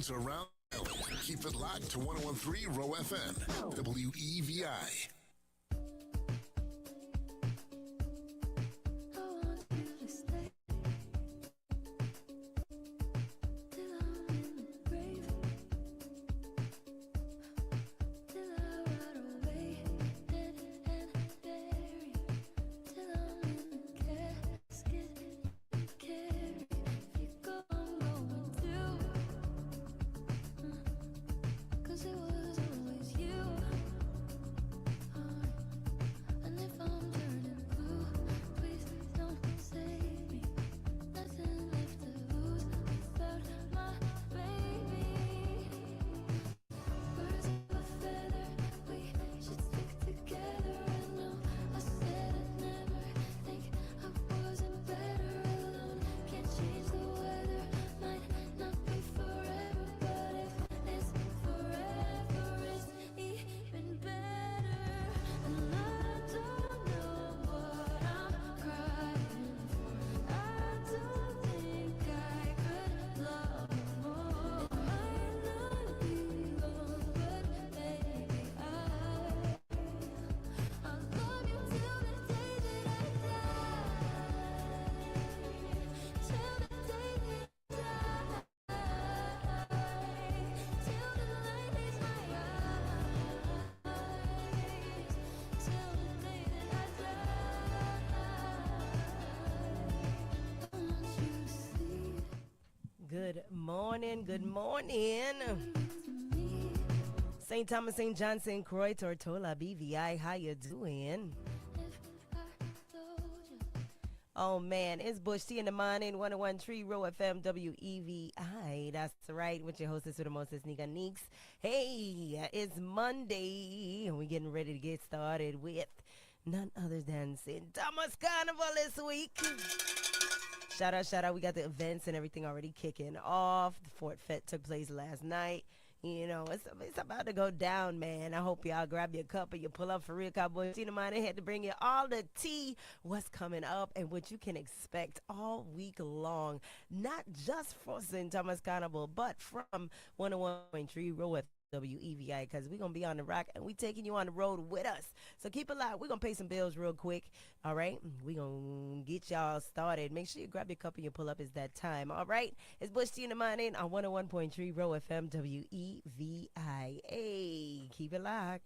news around the valley. Keep it locked to 101.3 Row FM, WEVI. Good morning, good morning. St. Thomas, St. John, St. Croix, Tortola, BVI, how you doing? Oh man, it's Bush T in the morning, 101.3 Row FM, WEVI. That's right, with your hostess with the mostest, Nika Neeks. Hey, it's Monday, and we're getting ready to get started with none other than St. Thomas Carnival this week. Shout out. We got the events and everything already kicking off. The Fort Fete took place last night. You know, it's about to go down, man. I hope y'all grab your cup and you pull up for real. Cowboy Tina Mine had to bring you all the tea, what's coming up and what you can expect all week long. Not just for St. Thomas Carnival, but from 101.3 Row WEVI, because we're going to be on the rock and we taking you on the road with us. So keep it loud. We're going to pay some bills real quick. All right. We're going to get y'all started. Make sure you grab your cup and you pull up. It's that time. All right. It's Bush T in the morning on 101.3 Row FM WEVI. Hey, keep it locked.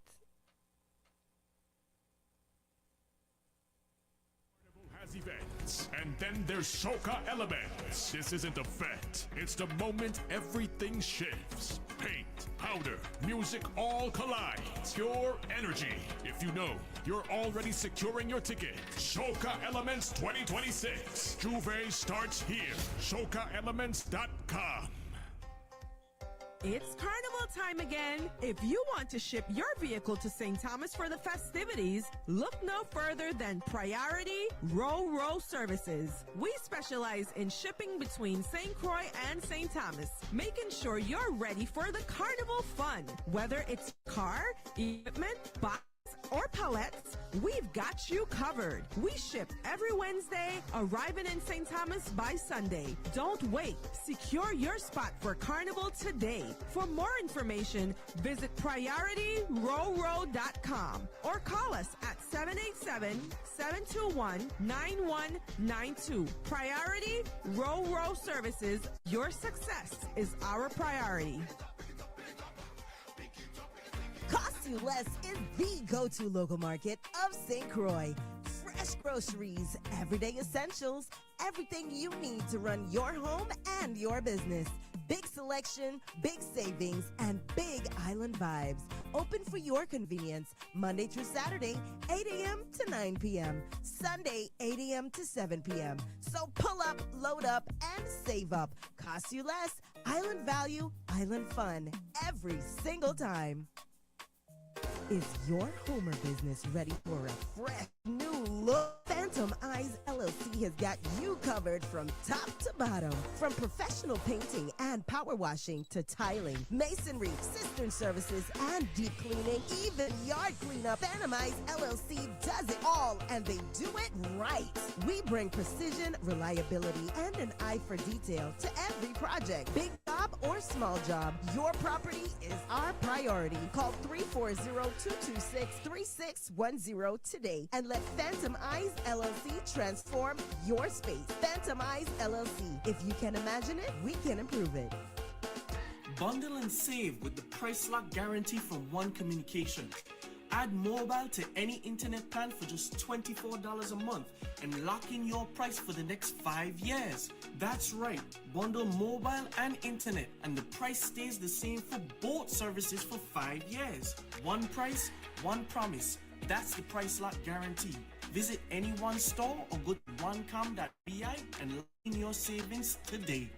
Events. And then there's Soca Elements. This isn't a vet. It's the moment everything shifts. Paint, powder, music all collide. Pure energy. If you know, you're already securing your ticket. Soca Elements 2026. Juve starts here. SocaElements.com. It's carnival time again. If you want to ship your vehicle to St. Thomas for the festivities, look no further than Priority Row Services. We specialize in shipping between St. Croix and St. Thomas, making sure you're ready for the carnival fun. Whether it's car, equipment, box, or pallets, we've got you covered. We ship every Wednesday, arriving in St. Thomas by Sunday. Don't wait. Secure your spot for Carnival today. For more information, visit PriorityRowRow.com or call us at 787-721-9192. Priority Row Services. Your success is our priority. Cost You Less is the go-to local market of St. Croix. Fresh groceries, everyday essentials, everything you need to run your home and your business. Big selection, big savings, and big island vibes. Open for your convenience, Monday through Saturday, 8 a.m. to 9 p.m. Sunday, 8 a.m. to 7 p.m. So pull up, load up, and save up. Cost you less, island value, island fun, every single time. Is your Homer business ready for a fresh new look? Phantom Eyes LLC has got you covered from top to bottom. From professional painting and power washing to tiling, masonry, cistern services, and deep cleaning, even yard cleanup. Phantom Eyes LLC does it all, and they do it right. We bring precision, reliability, and an eye for detail to every project. Big job or small job, your property is our priority. Call 340-226-3610 today and let Phantom Eyes LLC transform your space. Phantom Eyes LLC. If you can imagine it, we can improve it. Bundle and save with the price lock guarantee from One Communication. Add mobile to any internet plan for just $24 a month and lock in your price for the next 5 years. That's right, bundle mobile and internet and the price stays the same for both services for 5 years. One price, one promise. That's the price lock guarantee. Visit any one store or go to onecom.bi and lock in your savings today.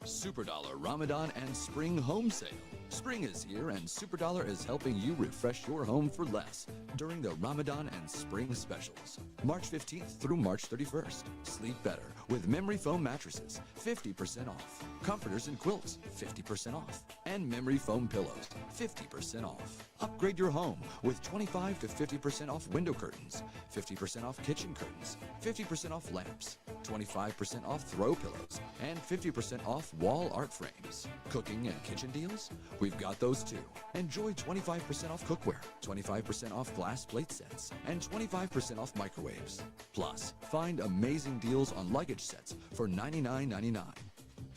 Superdollar Ramadan and Spring Home Sale. Spring is here and Superdollar is helping you refresh your home for less during the Ramadan and Spring specials. March 15th through March 31st. Sleep better with memory foam mattresses, 50% off. Comforters and quilts, 50% off. And memory foam pillows, 50% off. Upgrade your home with 25 to 50% off window curtains, 50% off kitchen curtains, 50% off lamps, 25% off throw pillows, and 50% off wall art frames. Cooking and kitchen deals? We've got those too. Enjoy 25% off cookware, 25% off glass plate sets, and 25% off microwaves. Plus, find amazing deals on luggage sets for $99.99.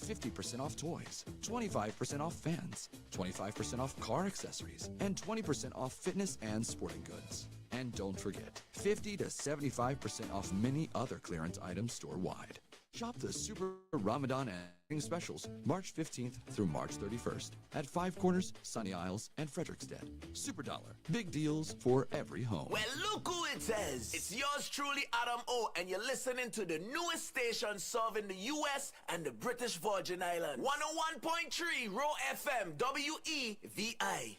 50% off toys, 25% off fans, 25% off car accessories, and 20% off fitness and sporting goods. And don't forget, 50 to 75% off many other clearance items store-wide. Shop the Super Ramadan and Spring specials March 15th through March 31st at Five Corners, Sunny Isles, and Frederickstead. Superdollar. Big deals for every home. Well, look who it is. It's yours truly, Adam O, and you're listening to the newest station serving the U.S. and the British Virgin Islands. 101.3 Row FM, WEVI.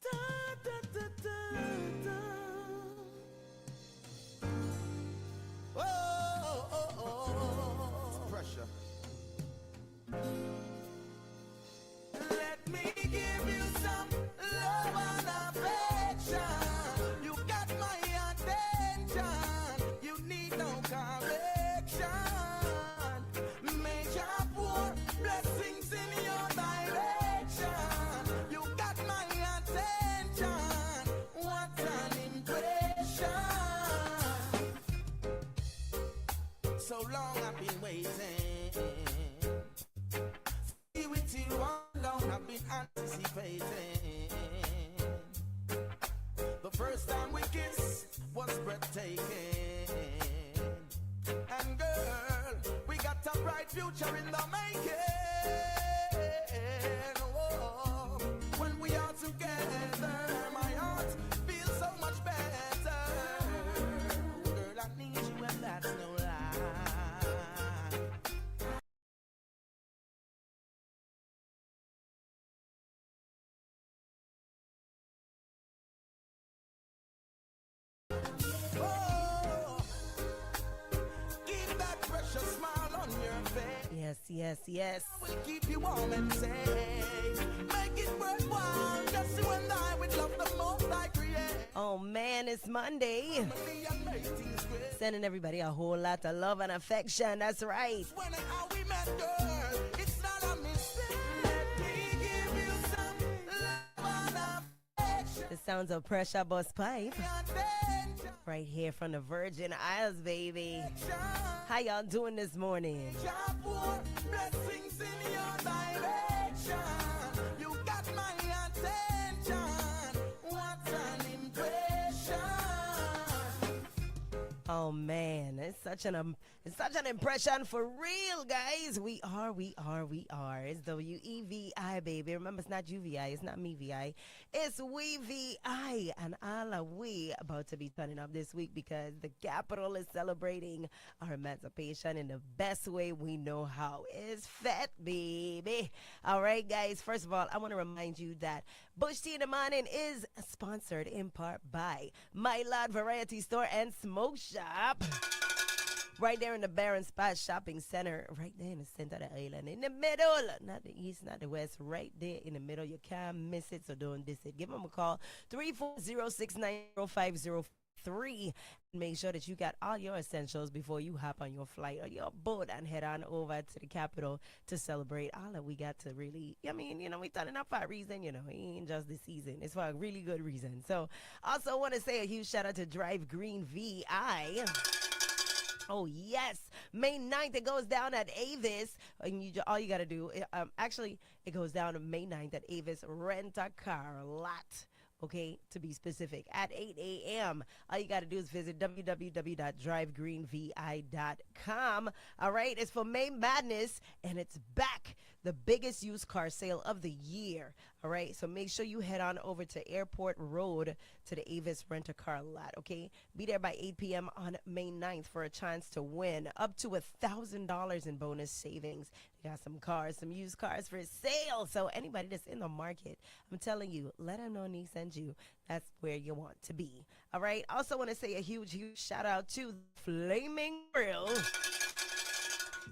Da, da, da, da, da. Pressure. Let me give you some love and affection. You got my attention. You need no correction. Major pour blessings in your direction. You got my attention. What an impression. So long I've been waiting. Be with you all long I've been anticipating. The first time we kissed was breathtaking. And girl, we got a bright future in the making. Oh, when we are together, my heart feels so much better. Girl, I need you and that's no lie. Oh, keep that precious smile on your face. Yes, yes, yes. We'll keep you warm and safe. Make it worthwhile. Just you and I with love the most I create. Oh man, it's Monday. Family and make things great. Sending everybody a whole lot of love and affection. That's right. When and how we met, girl, it's not a mistake. Let me give you some love and affection. The sounds of Pressure Bus Pipe Attention. right here from the Virgin Isles, baby. How y'all doing this morning? Job for blessings in your direction. You got my attention. What an impression. Oh man, it's such an impression for real, guys. We are. It's WEVI, baby. Remember, it's not UVI, it's not me VI, it's we VI, and all are we about to be turning up this week because the capital is celebrating our emancipation in the best way we know how. It's fat, baby. All right, guys. First of all, I want to remind you that Bush Tea in the Morning is sponsored in part by My Lord Variety Store and Smoke Shop. Right there in the Barron Spot Shopping Center, right there in the center of the island, in the middle, not the east, not the west, right there in the middle. You can't miss it, so don't miss it. Give them a call, 340-690-5045. 101.3. Make sure that you got all your essentials before you hop on your flight or your boat and head on over to the capital to celebrate all that we got to really. I mean, we turning up for a reason, it ain't just the season. It's for a really good reason. So, also want to say a huge shout out to Drive Green VI. Oh, yes. May 9th, it goes down at Avis. And all you got to do, actually, it goes down on May 9th at Avis Rent-A-Car Lot. Okay, to be specific, at 8 a.m. All you got to do is visit www.drivegreenvi.com. All right, it's for May Madness, and it's back. The biggest used car sale of the year. All right, so make sure you head on over to Airport Road to the Avis Rent-A-Car Lot, okay? Be there by 8 p.m. on May 9th for a chance to win up to $1,000 in bonus savings. They got some cars, some used cars for sale. So anybody that's in the market, I'm telling you, let them know Nee sent you. That's where you want to be. All right, also want to say a huge, huge shout out to Flaming Grill.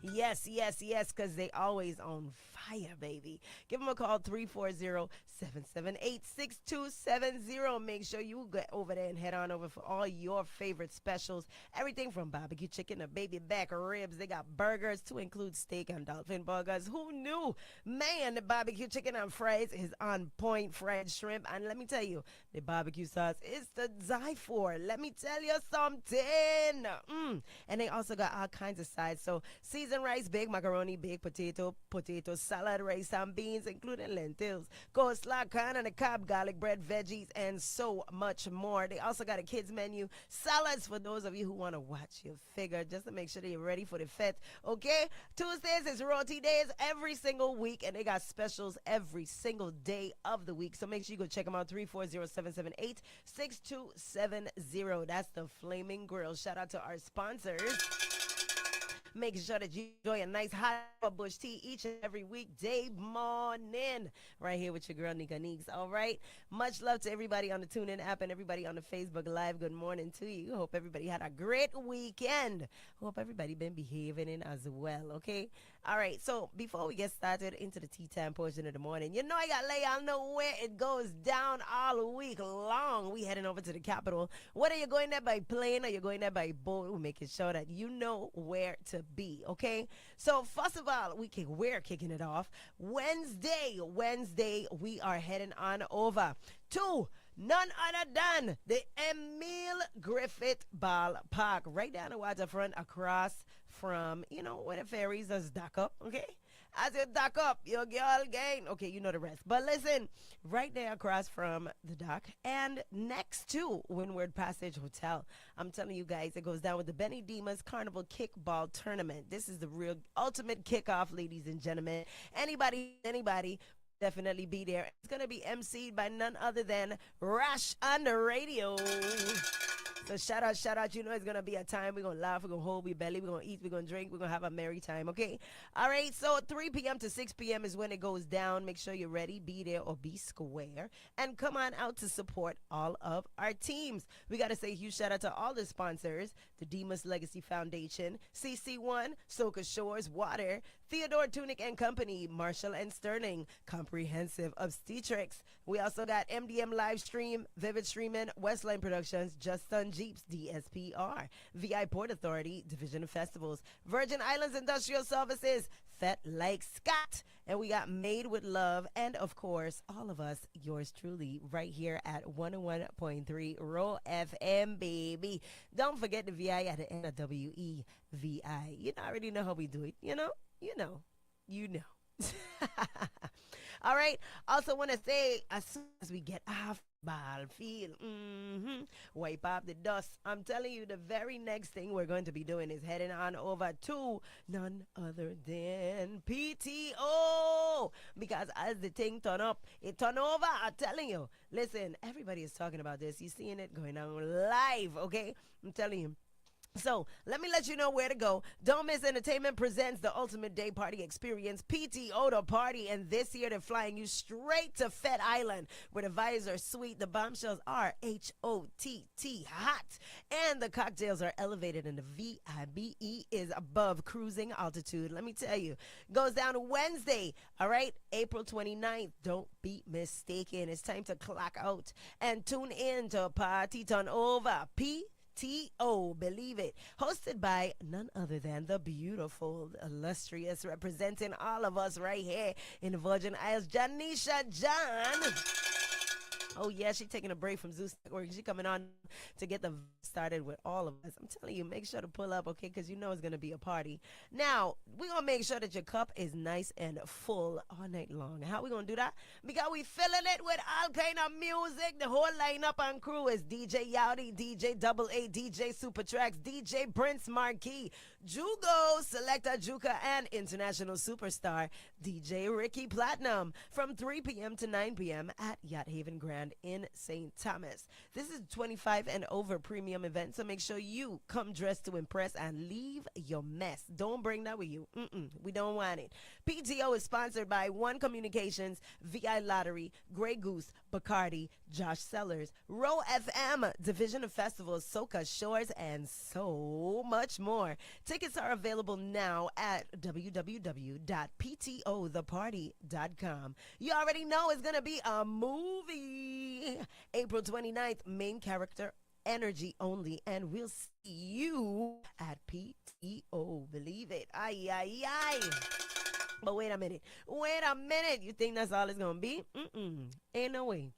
Yes, because they always on fire, baby. Give them a call, 340-778-6270. Make sure you get over there and head on over for all your favorite specials. Everything from barbecue chicken to baby back ribs. They got burgers to include steak and dolphin burgers. Who knew? Man, the barbecue chicken and fries is on point. Fried shrimp. And let me tell you, the barbecue sauce is to die for. Let me tell you something. And they also got all kinds of sides. So seasoned rice, baked macaroni, baked potato salad, rice and beans, including lentils, coleslaw, corn and a cob, garlic bread, veggies, and so much more. They also got a kids menu, salads for those of you who want to watch your figure, just to make sure that you're ready for the fete. Okay, Tuesdays is roti days every single week, and they got specials every single day of the week. So make sure you go check them out. 340-778-6270. That's the Flaming Grill. Shout out to our sponsors. Making sure that you enjoy a nice hot bush tea each and every weekday morning. Right here with your girl, Nika Neeks. All right. Much love to everybody on the TuneIn app and everybody on the Facebook Live. Good morning to you. Hope everybody had a great weekend. Hope everybody been behaving in as well. Okay. All right. So before we get started into the tea time portion of the morning, I got to let y'all know where it goes down all week long. We heading over to the capital. Whether you're going there by plane or you're going there by boat, we're making sure that you know where to be, okay? So first of all, we're kicking it off. Wednesday, we are heading on over to none other than the Emil Griffith Ballpark, right down the waterfront across from, where the ferries just dock up, okay? As you dock up, your girl gain. Okay, you know the rest. But listen, right there across from the dock and next to Windward Passage Hotel, I'm telling you guys, it goes down with the Benny Dimas Carnival Kickball Tournament. This is the real ultimate kickoff, ladies and gentlemen. Anybody, definitely be there. It's going to be emceed by none other than Rash on the Radio. So shout out. It's going to be a time. We're going to laugh. We're going to hold. We belly. We're going to eat. We're going to drink. We're going to have a merry time. Okay. All right. So 3 p.m. to 6 p.m. is when it goes down. Make sure you're ready. Be there or be square. And come on out to support all of our teams. We got to say a huge shout out to all the sponsors. The Demas Legacy Foundation, CC1, Soka Shores Water, Theodore Tunic and Company, Marshall and Sterling, Comprehensive Obstetrics. We also got MDM Livestream, Vivid Streaming, Westline Productions, Just Sun Jeeps, DSPR, VI Port Authority, Division of Festivals, Virgin Islands Industrial Services, Fet Like Scott, and we got Made with Love, and of course, all of us, yours truly, right here at 101.3 Row FM, baby. Don't forget the VI at the end of WEVI. You already know how we do it, You know. All right. Also want to say, as soon as we get off battlefield, wipe off the dust. I'm telling you, the very next thing we're going to be doing is heading on over to none other than PTO. Because as the thing turn up, it turn over. I'm telling you. Listen, everybody is talking about this. You're seeing it going on live, okay? I'm telling you. So let me let you know where to go. Don't Miss Entertainment presents the ultimate day party experience, PTO the party, and this year they're flying you straight to Fed Island, where the vibes are sweet, the bombshells are HOTT hot, and the cocktails are elevated, and the VIBE is above cruising altitude. Let me tell you, goes down Wednesday, all right, April 29th. Don't be mistaken. It's time to clock out and tune in to Party Turn Over. T.O. Believe it. Hosted by none other than the beautiful, illustrious, representing all of us right here in the Virgin Isles, Janisha John. Oh, yeah, she taking a break from Zeus Network. She coming on to get the started with all of us. I'm telling you, make sure to pull up, okay, because you know it's going to be a party. Now, we're going to make sure that your cup is nice and full all night long. How we going to do that? Because we filling it with all kind of music. The whole lineup and crew is DJ Yowdy, DJ Double A, DJ Supertracks, DJ Prince Marquis, Jugo, Selector Juka, and international superstar DJ Ricky Platinum from 3 p.m. to 9 p.m. at Yacht Haven Grand in St. Thomas. This is 25 and over premium event, so make sure you come dressed to impress and leave your mess. Don't bring that with you. We don't want it. PTO is sponsored by One Communications, VI Lottery, Grey Goose, Bacardi, Josh Sellers, Row FM, Division of Festivals, Soca Shores, and so much more. Tickets are available now at www.ptotheparty.com. You already know it's going to be a movie. April 29th, main character energy only, and we'll see you at PTO. Believe it. Ay, ay, ay. But wait a minute. You think that's all it's going to be? Ain't no way.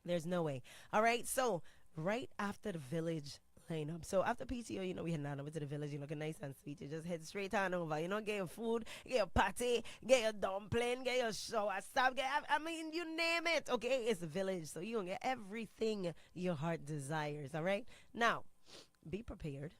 There's no way. All right, so right after the village lineup. So after PTO, you know, we heading on over to the village. You looking nice and sweet. You just head straight on over. You know, get your food, get your patty, get your dumpling, get your shower stuff. I mean, you name it. Okay, it's a village, so you gonna get everything your heart desires. All right. Now, be prepared,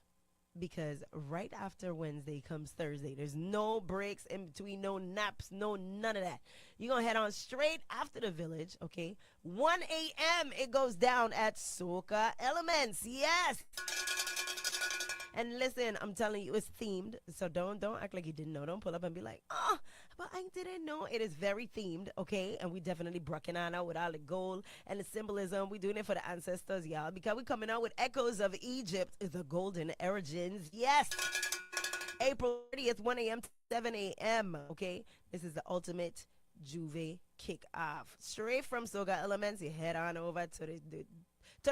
because right after Wednesday comes Thursday. There's no breaks in between, no naps, no none of that. You're going to head on straight after the village, okay? 1 a.m. it goes down at Soca Elements. Yes. And listen, I'm telling you, it's themed. So don't act like you didn't know. Don't pull up and be like, oh, but I didn't know. It is very themed, okay? And we definitely brocking on out with all the gold and the symbolism. We're doing it for the ancestors, y'all, because we're coming out with echoes of Egypt, the golden origins. Yes. April 30th, 1 a.m. to 7 a.m., okay? This is the ultimate Juve kick off. Straight from Soga Elements, you head on over to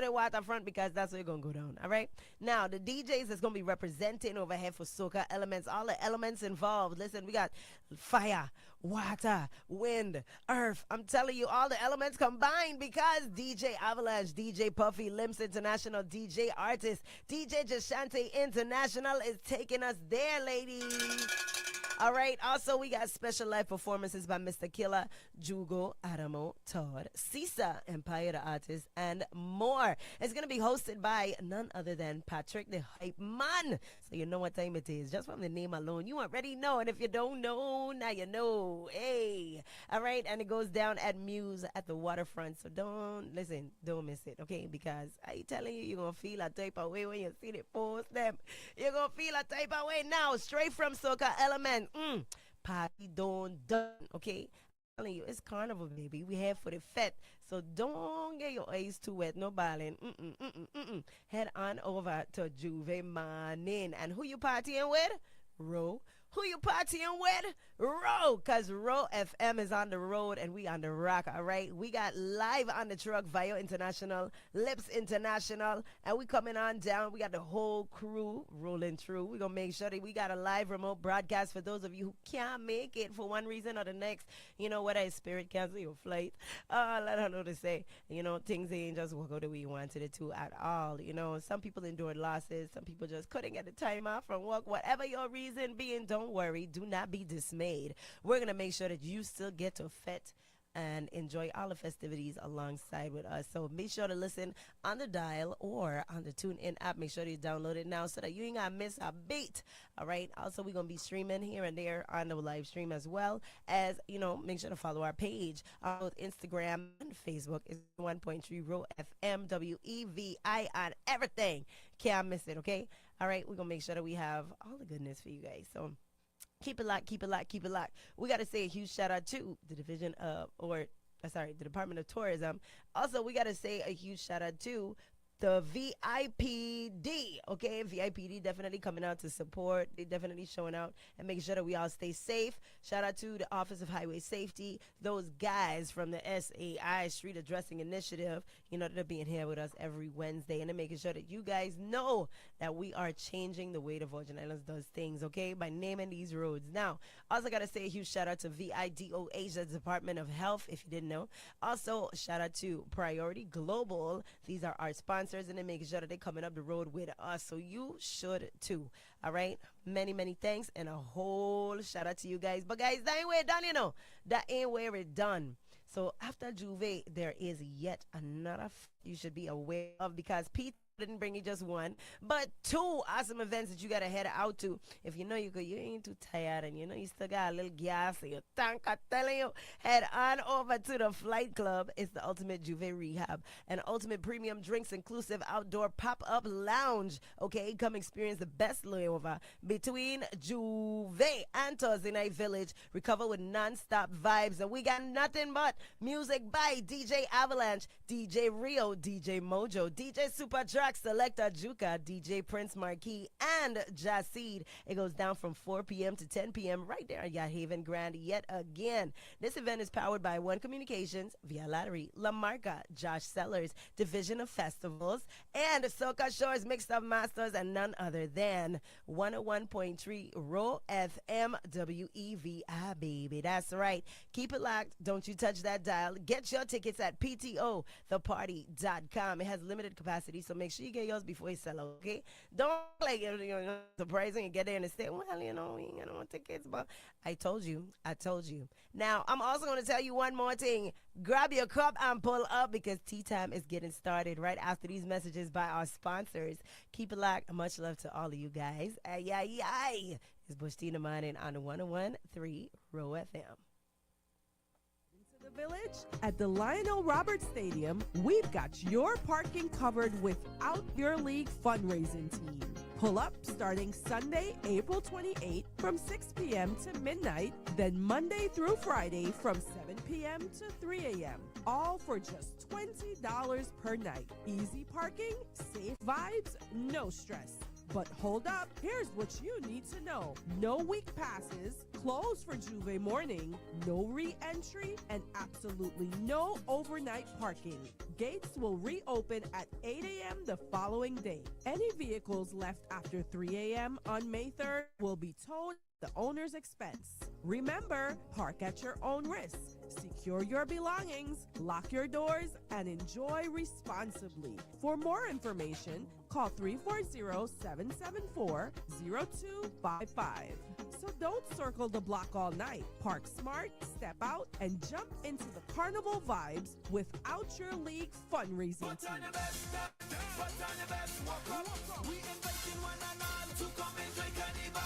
the waterfront, because that's where you're going to go down, all right? Now, the DJs that's going to be representing over here for Soca Elements, all the elements involved. Listen, we got fire, water, wind, earth. I'm telling you, all the elements combined, because DJ Avalanche, DJ Puffy, Limps International, DJ Artist, DJ Jashante International is taking us there, ladies. All right. Also, we got special live performances by Mr. Killer, Jugo, Adamo, Todd, Sisa, Empire the Artist, and more. It's going to be hosted by none other than Patrick the Hype Man. So you know what time it is. Just from the name alone, you already know. And if you don't know, now you know. Hey. All right. And it goes down at Muse at the waterfront. So don't miss it, okay? Because I telling you, you're going to feel a type of way when you see the post them. You're going to feel a type of way now. Straight from Soca Element. Party done, okay? I'm telling you, it's carnival, baby. We here for the fete, so don't get your eyes too wet, no balling. Head on over to Juve Mawnin. And who you partying with? Ro. Who you partying with? Row, because Row FM is on the road and we on the rock, all right? We got live on the truck, Vio International, Lips International, and we coming on down. We got the whole crew rolling through. We're going to make sure that we got a live remote broadcast for those of you who can't make it for one reason or the next. You know, whether it's spirit cancel your flight, let her know to say, you know, things ain't just work out the way you wanted it to at all. You know, some people endured losses. Some people just couldn't get the time off from work. Whatever your reason being, don't worry. Do not be dismayed. We're going to make sure that you still get to fete and enjoy all the festivities alongside with us. So make sure to listen on the dial or on the TuneIn app. Make sure you download it now so that you ain't gonna miss a beat. All right. Also, we're gonna be streaming here and there on the live stream, as well as, you know, make sure to follow our page on both Instagram and Facebook. It's 1.3 Row FM WEVI on everything. Can't miss it, okay? All right, we're going to make sure that we have all the goodness for you guys. So keep it locked, keep it locked, keep it locked. We got to say a huge shout out to the the Department of Tourism. Also, we got to say a huge shout out to the VIPD, okay? VIPD definitely coming out to support. They definitely showing out and making sure that we all stay safe. Shout out to the Office of Highway Safety, those guys from the SAI Street Addressing Initiative. You know, they're being here with us every Wednesday, and they're making sure that you guys know that we are changing the way the Virgin Islands does things, okay? By naming these roads. Now, also got to say a huge shout out to VIDOH, the Department of Health, if you didn't know. Also, shout out to Priority Global. These are our sponsors, and they're making sure that they're coming up the road with us, so you should too. All right, many thanks, and a whole shout out to you guys. But guys, that ain't where it done, you know. That ain't where it done. So after Juve, there is yet another you should be aware of, because Pete didn't bring you just one, but two awesome events that you gotta head out to. If you know you ain't too tired, and you know you still got a little gas in your tank, I'm telling you, head on over to the Flight Club. It's the ultimate Juve rehab, an ultimate premium drinks inclusive outdoor pop-up lounge. Okay, come experience the best layover between Juve and Thursday Night Village. Recover with non-stop vibes, and we got nothing but music by DJ Avalanche, DJ Rio, DJ Mojo, DJ Super Truck, Selector Juka, DJ Prince Marquis, and Jaseed. It goes down from 4 p.m. to 10 p.m. right there at Yacht Haven Grand yet again. This event is powered by One Communications, Via Lottery, La Marca, Josh Sellers, Division of Festivals, and Soca Shores Mixed Up Masters, and none other than 101.3 Row FM WEVI, baby. That's right. Keep it locked. Don't you touch that dial. Get your tickets at PTOtheparty.com. It has limited capacity, so make sure you get yours before you sell, okay? Don't surprising and get there and say, well, you know, we ain't got no more tickets, but I told you. Now, I'm also going to tell you one more thing. Grab your cup and pull up, because tea time is getting started right after these messages by our sponsors. Keep it locked. Much love to all of you guys. Ay. It's Bush Tina Mawnin on the 101.3 Row FM. The Village at the Lionel Roberts Stadium, we've got your parking covered with Out Your League fundraising team. Pull up starting Sunday, April 28th from 6 p.m. to midnight, then Monday through Friday from 7 p.m. to 3 a.m. All for just $20 per night. Easy parking, safe vibes, no stress. But hold up, here's what you need to know. No week passes, closed for Juve morning, no re-entry, and absolutely no overnight parking. Gates will reopen at 8 a.m. the following day. Any vehicles left after 3 a.m. on May 3rd will be towed at the owner's expense. Remember, park at your own risk. Secure your belongings, lock your doors, and enjoy responsibly. For more information, call 340-774-0255. So don't circle the block all night. Park smart, step out, and jump into the carnival vibes with Out Your League fundraising team. We inviting one and all to come enjoy carnival.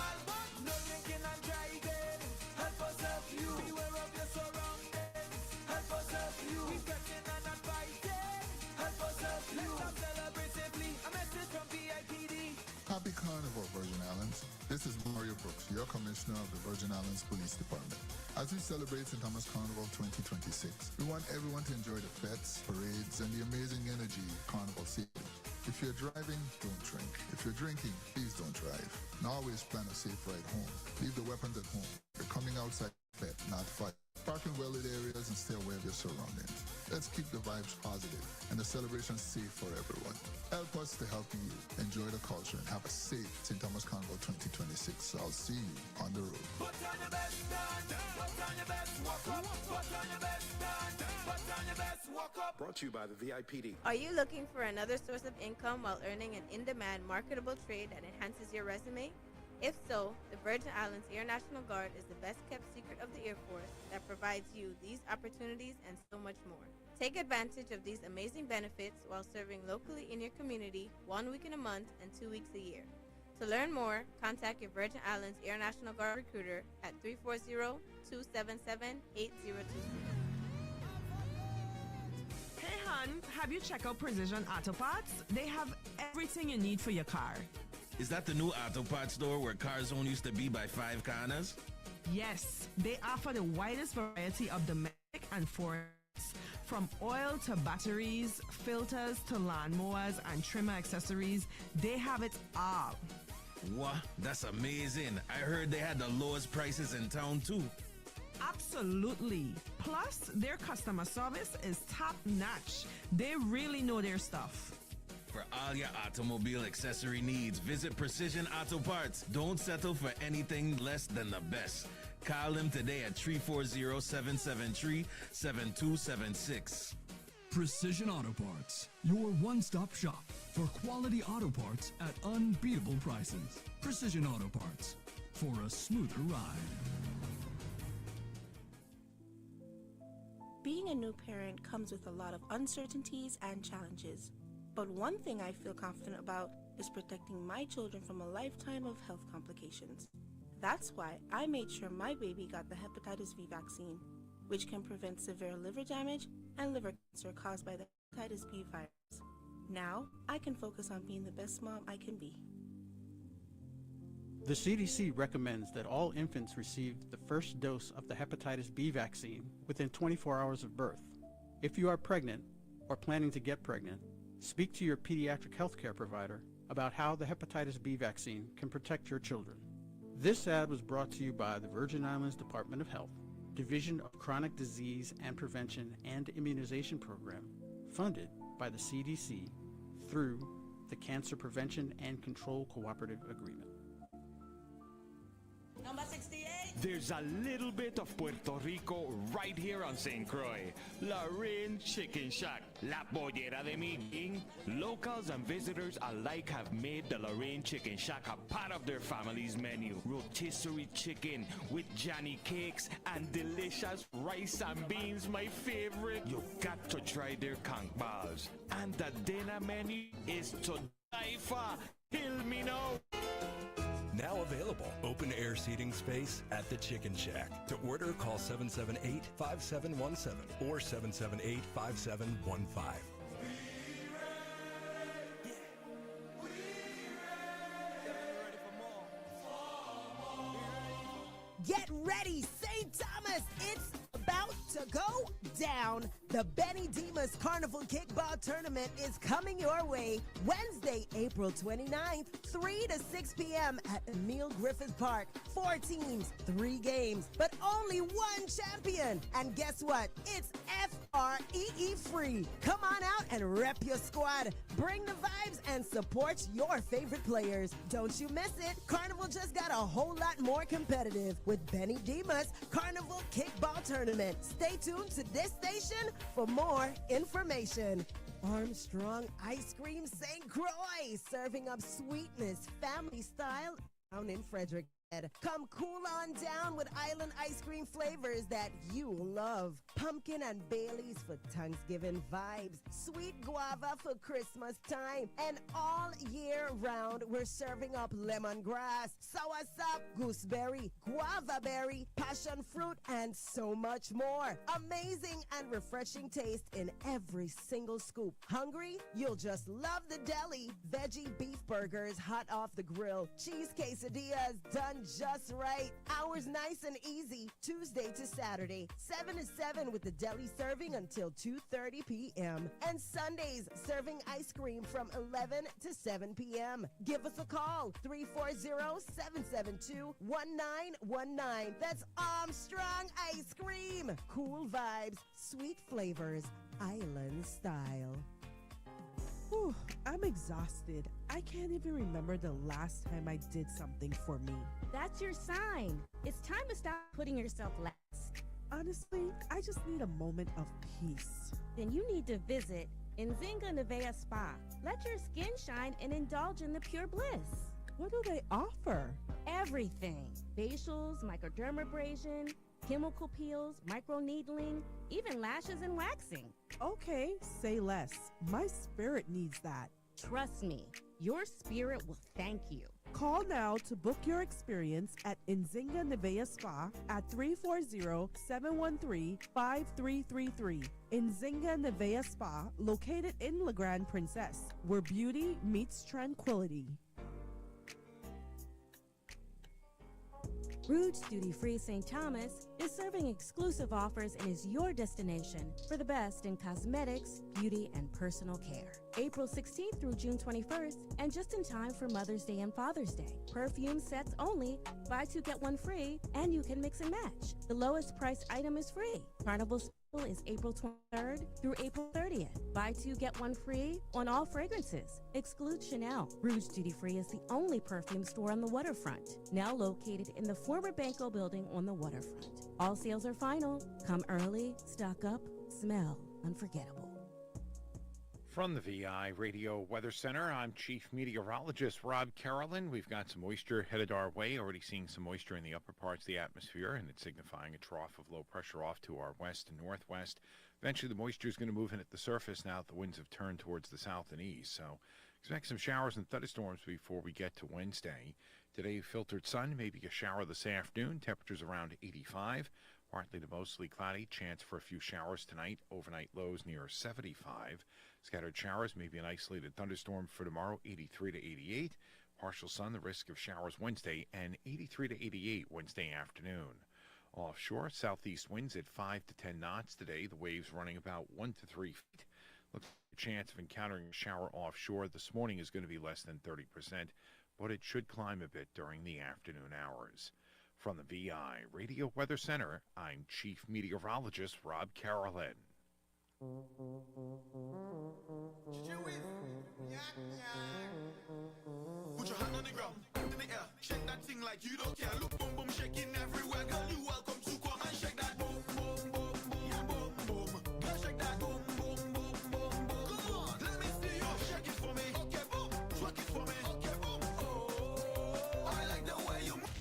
No drinking and driving. Help us help you. Beware of your surroundings. Help us help you. We getting and not fighting. Help us help you. Let's celebrate safely. A message from VIPD. Happy Carnival, Virgin Islands. This is Mario Brooks, your Commissioner of the Virgin Islands Police Department. As we celebrate St. Thomas Carnival 2026, we want everyone to enjoy the fetes, parades, and the amazing energy Carnival season. If you're driving, don't drink. If you're drinking, please don't drive. And always plan a safe ride home. Leave the weapons at home. You're coming outside fete, not fight. Park in well-lit areas and stay aware of your surroundings. Let's keep the vibes positive and the celebration safe for everyone. Help us to help you enjoy the culture and have a safe St. Thomas Carnival 2026. I'll see you on the road. Put on your best stand. Put on your best walk up. Put on your best stand. Put on your best walk up. Brought to you by the VIPD. Are you looking for another source of income while earning an in-demand marketable trade that enhances your resume? If so, the Virgin Islands Air National Guard is the best-kept secret of the Air Force that provides you these opportunities and so much more. Take advantage of these amazing benefits while serving locally in your community 1 week in a month and 2 weeks a year. To learn more, contact your Virgin Islands Air National Guard recruiter at 340-277-8026. Hey, hon, have you checked out Precision Auto Parts? They have everything you need for your car. Is that the new auto parts store where CarZone used to be by 5 corners? Yes, they offer the widest variety of domestic and foreign, from oil to batteries, filters to lawnmowers and trimmer accessories. They have it all. What? That's amazing. I heard they had the lowest prices in town too. Absolutely. Plus, their customer service is top notch. They really know their stuff. For all your automobile accessory needs, visit Precision Auto Parts. Don't settle for anything less than the best. Call them today at 340-773-7276. Precision Auto Parts, your one-stop shop for quality auto parts at unbeatable prices. Precision Auto Parts, for a smoother ride. Being a new parent comes with a lot of uncertainties and challenges. But one thing I feel confident about is protecting my children from a lifetime of health complications. That's why I made sure my baby got the hepatitis B vaccine, which can prevent severe liver damage and liver cancer caused by the hepatitis B virus. Now, I can focus on being the best mom I can be. The CDC recommends that all infants receive the first dose of the hepatitis B vaccine within 24 hours of birth. If you are pregnant or planning to get pregnant, speak to your pediatric healthcare provider about how the hepatitis B vaccine can protect your children. This ad was brought to you by the Virgin Islands Department of Health, Division of Chronic Disease and Prevention and Immunization Program, funded by the CDC through the Cancer Prevention and Control Cooperative Agreement. Number 68. There's a little bit of Puerto Rico right here on St. Croix. Lorraine Chicken Shack, La Pollera de mi King. Locals and visitors alike have made the Lorraine Chicken Shack a part of their family's menu. Rotisserie chicken with Johnny cakes and delicious rice and beans, my favorite. You've got to try their conch balls. And the dinner menu is to die for. Kill me now. Now available. Open air seating space at the Chicken Shack. To order, call 778-5717 or 778-5715. Get ready, St. Thomas. It's about to go down. The Benny Dimas Carnival Kickball Tournament is coming your way Wednesday, April 29th, 3 to 6 p.m. at Emile Griffith Park. 4 teams, 3 games, but only 1 champion. And guess what? It's FREE free. Come on out and rep your squad. Bring the vibes and support your favorite players. Don't you miss it. Carnival just got a whole lot more competitive with Benny Dimas Carnival Kickball Tournament. Stay tuned to this station for more information. Armstrong Ice Cream St. Croix, serving up sweetness, family style, down in Frederick. Come cool on down with island ice cream flavors that you love. Pumpkin and Bailey's for Thanksgiving vibes. Sweet guava for Christmas time. And all year round, we're serving up lemongrass, soursop, gooseberry, guava berry, passion fruit, and so much more. Amazing and refreshing taste in every single scoop. Hungry? You'll just love the deli. Veggie beef burgers hot off the grill. Cheese quesadillas done just right. Hours nice and easy. Tuesday to Saturday, 7 to 7 with the deli serving until 2:30 p.m. And Sundays serving ice cream from 11 to 7 p.m. Give us a call, 340-772-1919. That's Armstrong Ice Cream. Cool vibes, sweet flavors, island style. Whew, I'm exhausted. I can't even remember the last time I did something for me. That's your sign. It's time to stop putting yourself last. Honestly, I just need a moment of peace. Then you need to visit Nzinga Nevea Spa. Let your skin shine and indulge in the pure bliss. What do they offer? Everything. Facials, microdermabrasion, chemical peels, microneedling, even lashes and waxing. Okay, say less. My spirit needs that. Trust me, your spirit will thank you. Call now to book your experience at Nzinga Nevea Spa at 340-713-5333. Nzinga Nevea Spa, located in La Grande Princess, where beauty meets tranquility. Rouge Duty Free St. Thomas is serving exclusive offers and is your destination for the best in cosmetics, beauty, and personal care. April 16th through June 21st, and just in time for Mother's Day and Father's Day. Perfume sets only, buy two get one free, and you can mix and match. The lowest priced item is free. Carnival special is April 23rd through April 30th. Buy two get one free on all fragrances. Exclude Chanel. Rouge Duty Free is the only perfume store on the waterfront, now located in the former Banco building on the waterfront. All sales are final. Come early, stock up, smell unforgettable. From the VI Radio Weather Center, I'm Chief Meteorologist Rob Carolyn. We've got some moisture headed our way, already seeing some moisture in the upper parts of the atmosphere, and it's signifying a trough of low pressure off to our west and northwest. Eventually, the moisture is going to move in at the surface now that the winds have turned towards the south and east. So expect some showers and thunderstorms before we get to Wednesday. Today, filtered sun, maybe a shower this afternoon. Temperatures around 85. Partly to mostly cloudy. Chance for a few showers tonight. Overnight lows near 75. Scattered showers, maybe an isolated thunderstorm for tomorrow, 83 to 88. Partial sun, the risk of showers Wednesday, and 83 to 88 Wednesday afternoon. Offshore, southeast winds at 5 to 10 knots today. The waves running about 1 to 3 feet. Looks like the chance of encountering a shower offshore this morning is going to be less than 30%, but it should climb a bit during the afternoon hours. From the VI Radio Weather Center, I'm Chief Meteorologist Rob Carolyn. Put your hand on the ground, in the air, shake that thing like you don't care. Look, boom, boom, shaking everywhere. Girl, you welcome to come and shake that boom, boom, boom, boom, yeah, boom, boom. Girl, shake that boom, boom, boom, boom, boom. Come on, let me see you shake it for me. Okay, boom, twerk it for me. Okay, boom. Oh, I like the way you move.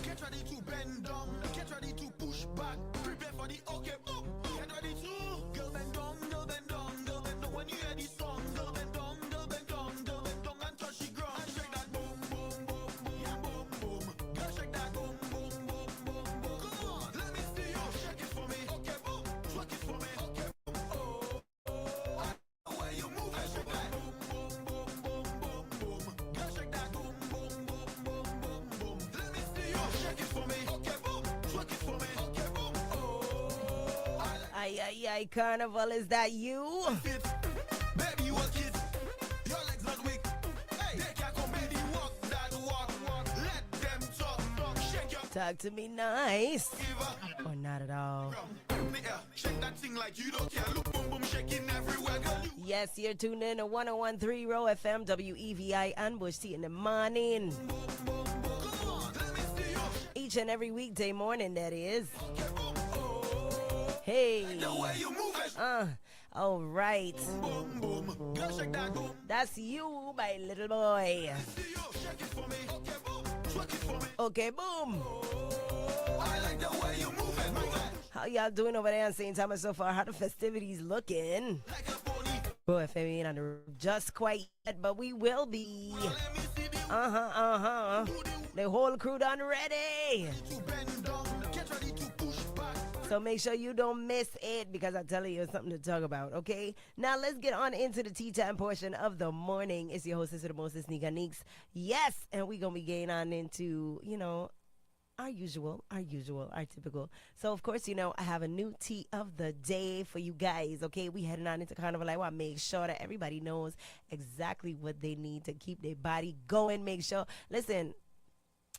Get ready to bend down, get ready to push back. Prepare for the okay, boom. Get ready to girl bend down, girl bend down, girl bend down. When you hear this song, girl bend down, girl bend down, girl bend down and touch the ground. And shake that boom, boom, boom, boom, yeah, boom, boom. Girl, shake that boom, boom, boom, boom, boom. Come on, let me see you shake it for me. Okay, boom, twerk it for me. Okay, boom. Oh, I like the way you move and shake that boom, boom, boom, boom, boom, boom. Girl, shake that boom, boom, boom, boom, boom, boom. Let me see you shake it for me. Okay, boom, twerk it for me. Okay, boom. Oh, I like. Ay, ay, ay, Carnival, is that you? Baby, you a kid. Your legs not weak. Hey, they can't come baby, walk that walk. Let them talk. Shake your Talk to me nice. Or not at all. in the air. Shake that thing like you don't care. Look, boom, boom, shaking everywhere, girl. You Yes, you're tuned in to 101.3 Row FM, WEVI, and Bush Tea in the morning. Each and every weekday morning, that is. Hey. All right. girl, shake that boom. That's you, my little boy. Shake it for me. Okay, boom. Twerk it for me. Okay, boom. I like the way you move it, move it. How y'all doing over there in St. Thomas so far? How the festivities looking? Well, if I mean, on the just quite yet, but we will be. The whole crew done ready. So make sure you don't miss it because I'm telling you, it's something to talk about, okay? Now let's get on into the tea time portion of the morning. It's your hostess with the mostest, Nika Neeks. Yes, and we're going to be getting on into, our usual, our typical. So, of course, I have a new tea of the day for you guys, okay? We heading on into Carnival. I want to make sure that everybody knows exactly what they need to keep their body going. Make sure, listen,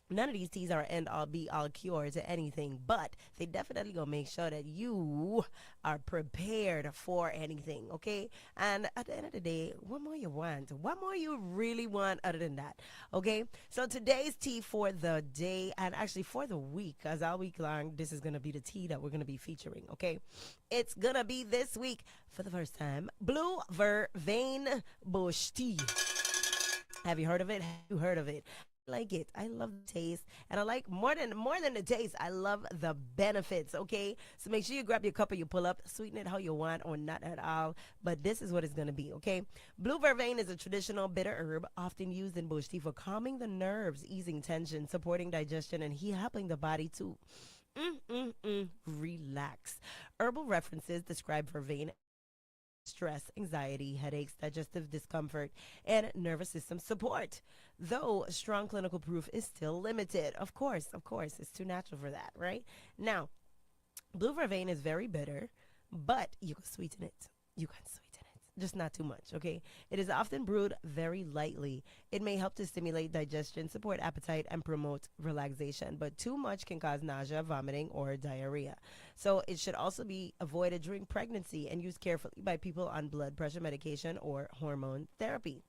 none of these teas are end-all, be-all cure to anything, but they definitely gonna make sure that you are prepared for anything, okay? And at the end of the day, what more you want? What more you really want other than that, okay? So today's tea for the day, and actually for the week, because all week long, this is gonna be the tea that we're gonna be featuring, okay? It's gonna be this week, for the first time, Blue Vervain Bush Tea. Have you heard of it? Have you heard of it? Like it. I love the taste, and I like more than the taste. I love the benefits. Okay, so make sure you grab your cup or you pull up, sweeten it how you want or not at all. But this is what it's gonna be. Okay, blue vervain is a traditional bitter herb often used in bush tea for calming the nerves, easing tension, supporting digestion, and helping the body to relax. Herbal references describe vervain stress, anxiety, headaches, digestive discomfort, and nervous system support. Though strong clinical proof is still limited. Of course, it's too natural for that, right? Now, blue vervain is very bitter, but you can sweeten it. You can sweeten it, just not too much, okay? It is often brewed very lightly. It may help to stimulate digestion, support appetite, and promote relaxation, but too much can cause nausea, vomiting, or diarrhea. So it should also be avoided during pregnancy and used carefully by people on blood pressure medication or hormone therapy.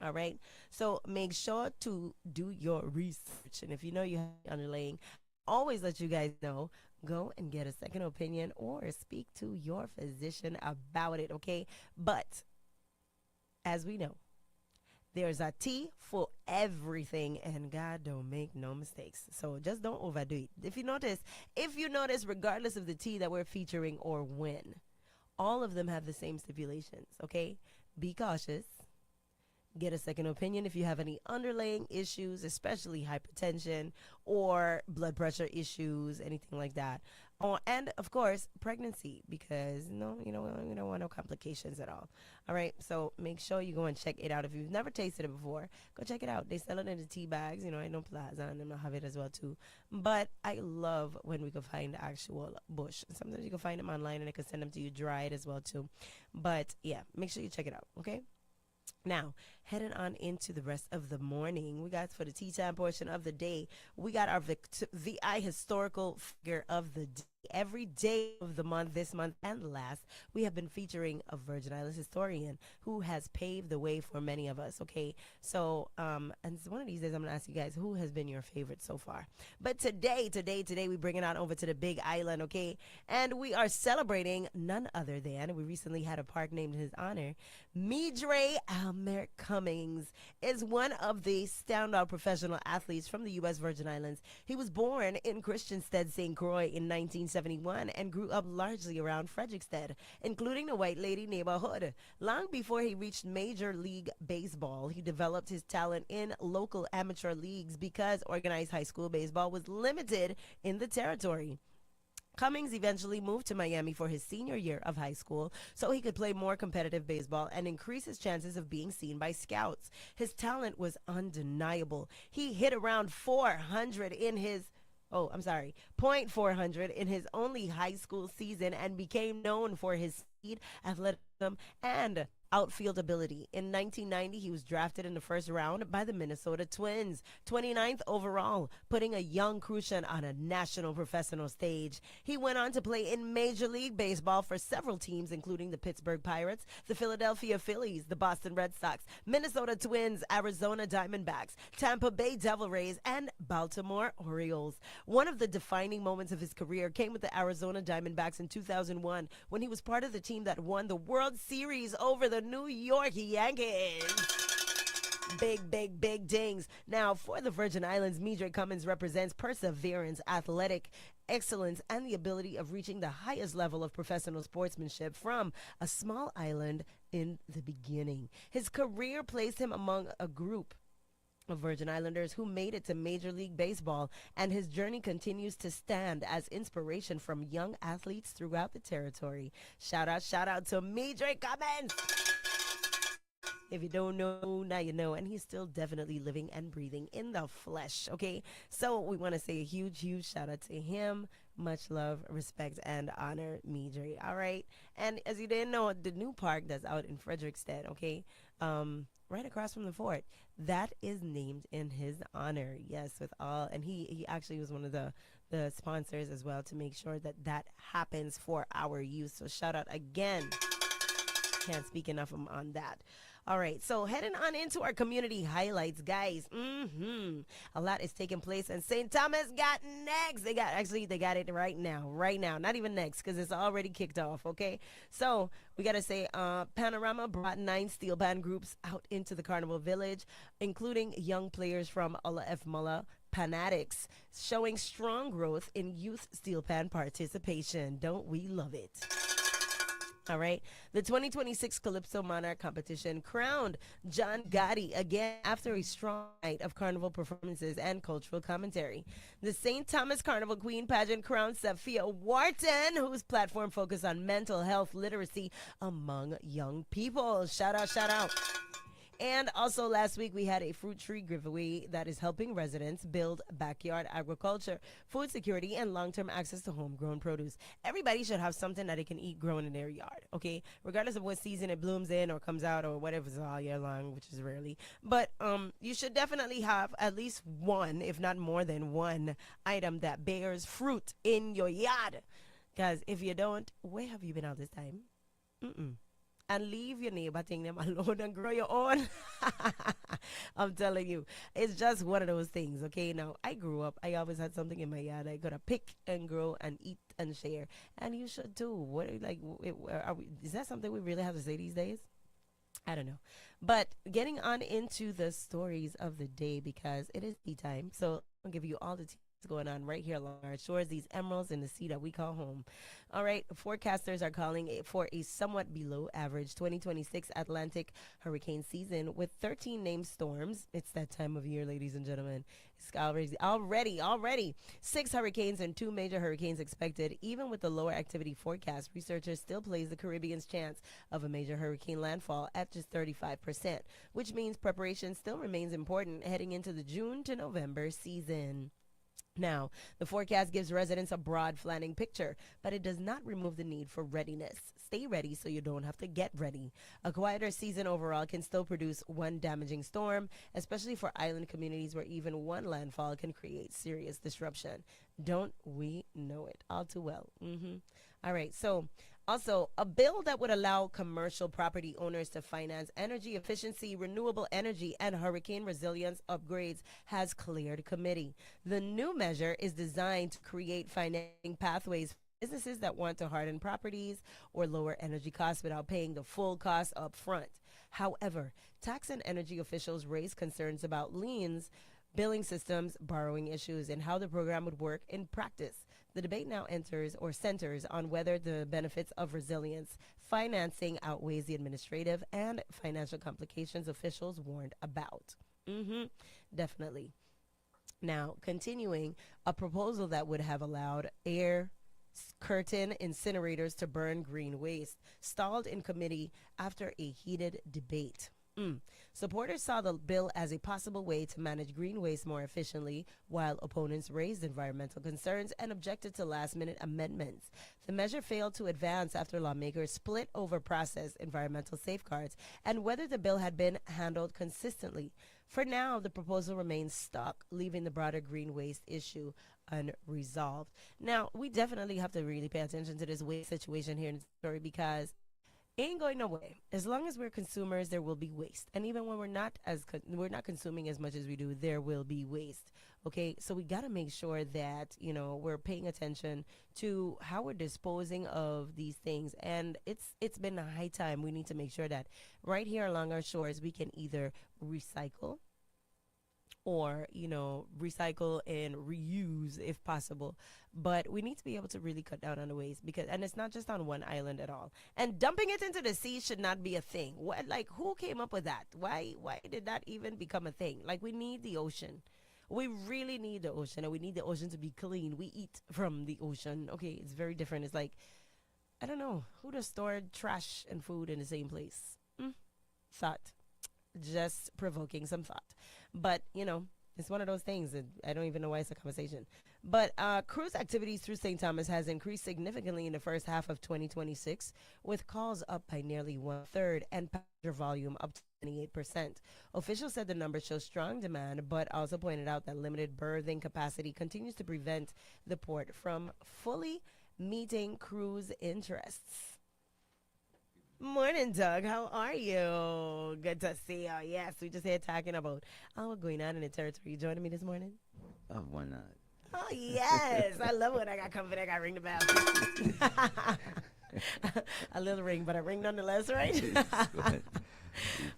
All right. So make sure to do your research. And if you know you have underlying, always let you guys know. Go and get a second opinion or speak to your physician about it. Okay. But as we know, there's a tea for everything, and God don't make no mistakes. So just don't overdo it. If you notice, regardless of the tea that we're featuring or when, all of them have the same stipulations. Okay. Be cautious. Get a second opinion if you have any underlying issues, especially hypertension or blood pressure issues, anything like that. Oh, and of course, pregnancy, because we don't want no complications at all. All right, so make sure you go and check it out. If you've never tasted it before, go check it out. They sell it in the tea bags. I know Plaza and I have it as well too. But I love when we can find the actual bush. Sometimes you can find them online and they can send them to you dried as well too. But yeah, make sure you check it out. Okay. Now, heading on into the rest of the morning, we got for the tea time portion of the day, we got our VI historical figure of the day. Every day of the month, this month and last, we have been featuring a Virgin Islands historian who has paved the way for many of us, okay? So, and one of these days, I'm going to ask you guys, who has been your favorite so far? But today, we bring it on over to the Big Island, okay? And we are celebrating none other than, we recently had a park named in his honor, Midre Almer Cummings is one of the standout professional athletes from the U.S. Virgin Islands. He was born in Christiansted, St. Croix in 1971 and grew up largely around Fredericksted, including the White Lady neighborhood. Long before he reached Major League Baseball, he developed his talent in local amateur leagues because organized high school baseball was limited in the territory. Cummings eventually moved to Miami for his senior year of high school so he could play more competitive baseball and increase his chances of being seen by scouts. His talent was undeniable. He hit around 400 in his .400 in his only high school season and became known for his speed, athleticism, and outfield ability. In 1990, he was drafted in the first round by the Minnesota Twins, 29th overall, putting a young Crucian on a national professional stage. He went on to play in Major League Baseball for several teams, including the Pittsburgh Pirates, the Philadelphia Phillies, the Boston Red Sox, Minnesota Twins, Arizona Diamondbacks, Tampa Bay Devil Rays, and Baltimore Orioles. One of the defining moments of his career came with the Arizona Diamondbacks in 2001 when he was part of the team that won the World Series over the New York Yankees. Big dings. Now, for the Virgin Islands, Midre Cummings represents perseverance, athletic excellence, and the ability of reaching the highest level of professional sportsmanship from a small island in the beginning. His career placed him among a group of Virgin Islanders who made it to Major League Baseball, and his journey continues to stand as inspiration from young athletes throughout the territory. Shout out to Midre Cummings. If you don't know, now you know. And he's still definitely living and breathing in the flesh, okay? So we want to say a huge shout out to him. Much love, respect, and honor, Midre. All right? And as you didn't know, the new park that's out in Fredericksted, okay? Right across from the fort, that is named in his honor. Yes, with all. And he actually was one of the sponsors as well to make sure that happens for our youth. So shout out again. Can't speak enough on that. All right, so heading on into our community highlights, guys. A lot is taking place, and St. Thomas got next. They got it right now. Not even next, because it's already kicked off, okay? So we got to say Panorama brought 9 steel band groups out into the Carnival Village, including young players from Allah F. Mullah Panatics, showing strong growth in youth steel band participation. Don't we love it? All right. The 2026 Calypso Monarch competition crowned John Gotti again after a strong night of carnival performances and cultural commentary. The St. Thomas Carnival Queen pageant crowned Sophia Wharton, whose platform focused on mental health literacy among young people. Shout out, shout out. And also last week we had a fruit tree giveaway that is helping residents build backyard agriculture, food security, and long-term access to homegrown produce. Everybody should have something that they can eat grown in their yard, okay? Regardless of what season it blooms in or comes out or whatever, it's all year long, which is rarely. But you should definitely have at least one, if not more than one, item that bears fruit in your yard. Because if you don't, where have you been all this time? And leave your neighbor thing them alone and grow your own. I'm telling you, it's just one of those things, okay? Now, I grew up, I always had something in my yard I gotta pick and grow and eat and share. And you should too. What, like, is that something we really have to say these days? I don't know. But getting on into the stories of the day, because it is tea time. So I'll give you all the tea going on right here along our shores, these emeralds in the sea that we call home. All right, forecasters are calling for a somewhat below average 2026 Atlantic hurricane season with 13 named storms. It's that time of year, ladies and gentlemen. It's already 6 hurricanes and 2 major hurricanes expected. Even with the lower activity forecast, researchers still place the Caribbean's chance of a major hurricane landfall at just 35%, which means preparation still remains important heading into the June to November season. Now, the forecast gives residents a broad planning picture, but it does not remove the need for readiness. Stay ready so you don't have to get ready. A quieter season overall can still produce one damaging storm, especially for island communities where even one landfall can create serious disruption. Don't we know it all too well? All right, so also, a bill that would allow commercial property owners to finance energy efficiency, renewable energy, and hurricane resilience upgrades has cleared committee. The new measure is designed to create financing pathways for businesses that want to harden properties or lower energy costs without paying the full cost up front. However, tax and energy officials raise concerns about liens, billing systems, borrowing issues, and how the program would work in practice. The debate now centers on whether the benefits of resilience financing outweighs the administrative and financial complications officials warned about. Definitely. Now, continuing, a proposal that would have allowed air curtain incinerators to burn green waste stalled in committee after a heated debate. Supporters saw the bill as a possible way to manage green waste more efficiently, while opponents raised environmental concerns and objected to last-minute amendments. The measure failed to advance after lawmakers split over process, environmental safeguards, and whether the bill had been handled consistently. For now, the proposal remains stuck, leaving the broader green waste issue unresolved. Now, we definitely have to really pay attention to this waste situation here in the story, because ain't going nowhere. As long as we're consumers, there will be waste. And even when we're not consuming as much as we do, there will be waste. Okay, so we got to make sure that, we're paying attention to how we're disposing of these things. And it's been a high time. We need to make sure that right here along our shores, we can either recycle or, recycle and reuse if possible. But we need to be able to really cut down on the waste, and it's not just on one island at all. And dumping it into the sea should not be a thing. Who came up with that? Why did that even become a thing? We need the ocean. We really need the ocean, and we need the ocean to be clean. We eat from the ocean. Okay, it's very different. It's like, I don't know, who does store trash and food in the same place? Thought. Just provoking some thought. But, it's one of those things that I don't even know why it's a conversation. But cruise activities through St. Thomas has increased significantly in the first half of 2026, with calls up by nearly 1/3 and passenger volume up to 28%. Officials said the numbers show strong demand, but also pointed out that limited berthing capacity continues to prevent the port from fully meeting cruise interests. Morning, Doug. How are you? Good to see you. Yes, we just here talking about what's going on in the territory. You joining me this morning? Oh, why not? Oh, yes. I love when I got confident. I got ring the bell. A little ring, but a ring nonetheless, right?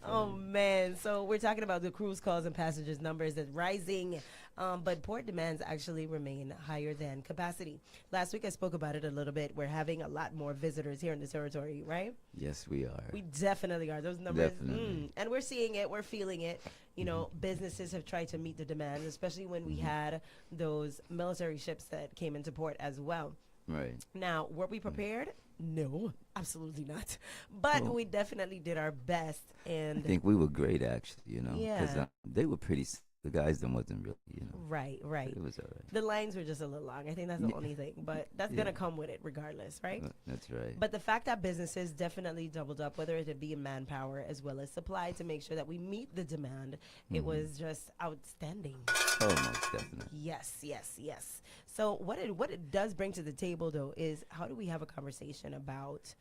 Oh, man. So we're talking about the cruise calls and passengers numbers that rising but port demands actually remain higher than capacity. Last week I spoke about it a little bit. We're having a lot more visitors here in the territory, right? Yes, we are. We definitely are. Those numbers, Definitely. and we're seeing it. We're feeling it. You know, businesses have tried to meet the demand, especially when we had those military ships that came into port as well. Right. Now, were we prepared? No, absolutely not. But Well, we definitely did our best. And I think we were great, actually, you know. Because Yeah. they were pretty, the guys them wasn't really, you know. right. It was all right. The lines were just a little long. I think that's the Yeah. only thing. But that's Yeah. going to come with it regardless, right? That's right. But the fact that businesses definitely doubled up, whether it be in manpower as well as supply, to make sure that we meet the demand, it was just outstanding. Oh, most definitely. Yes, yes, yes. So what it does bring to the table, though, is how do we have a conversation about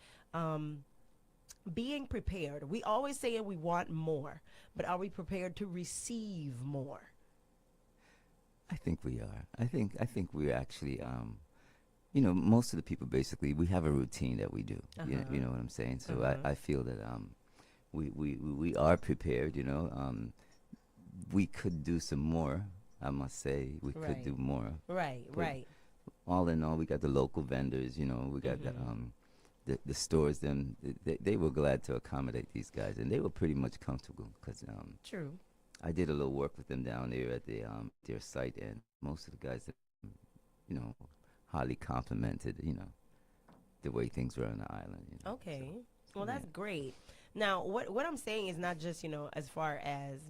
being prepared? We always say we want more, but are we prepared to receive more? I think we are. I think we actually, you know, most of the people basically, we have a routine that we do. You know what I'm saying? So I feel that we are prepared, you know. We could do some more, I must say. We could do more. Right, But right. all in all, we got the local vendors, you know, we got the stores, they were glad to accommodate these guys, and they were pretty much comfortable because True. I did a little work with them down there at their site, and most of the guys, you know, highly complimented, you know, the way things were on the island. You know, Okay. so, Well, that's great. Now, what I'm saying is not just, you know, as far as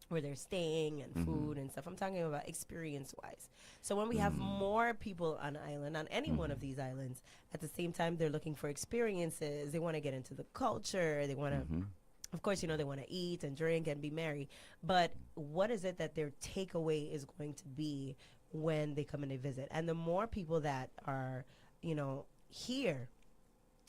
where they're staying and food and stuff. I'm talking about experience-wise. So when we have more people on an island, on any one of these islands, at the same time, they're looking for experiences. They want to get into the culture. They want to, of course, you know, they want to eat and drink and be merry. But what is it that their takeaway is going to be when they come and they visit? And the more people that are, you know, here,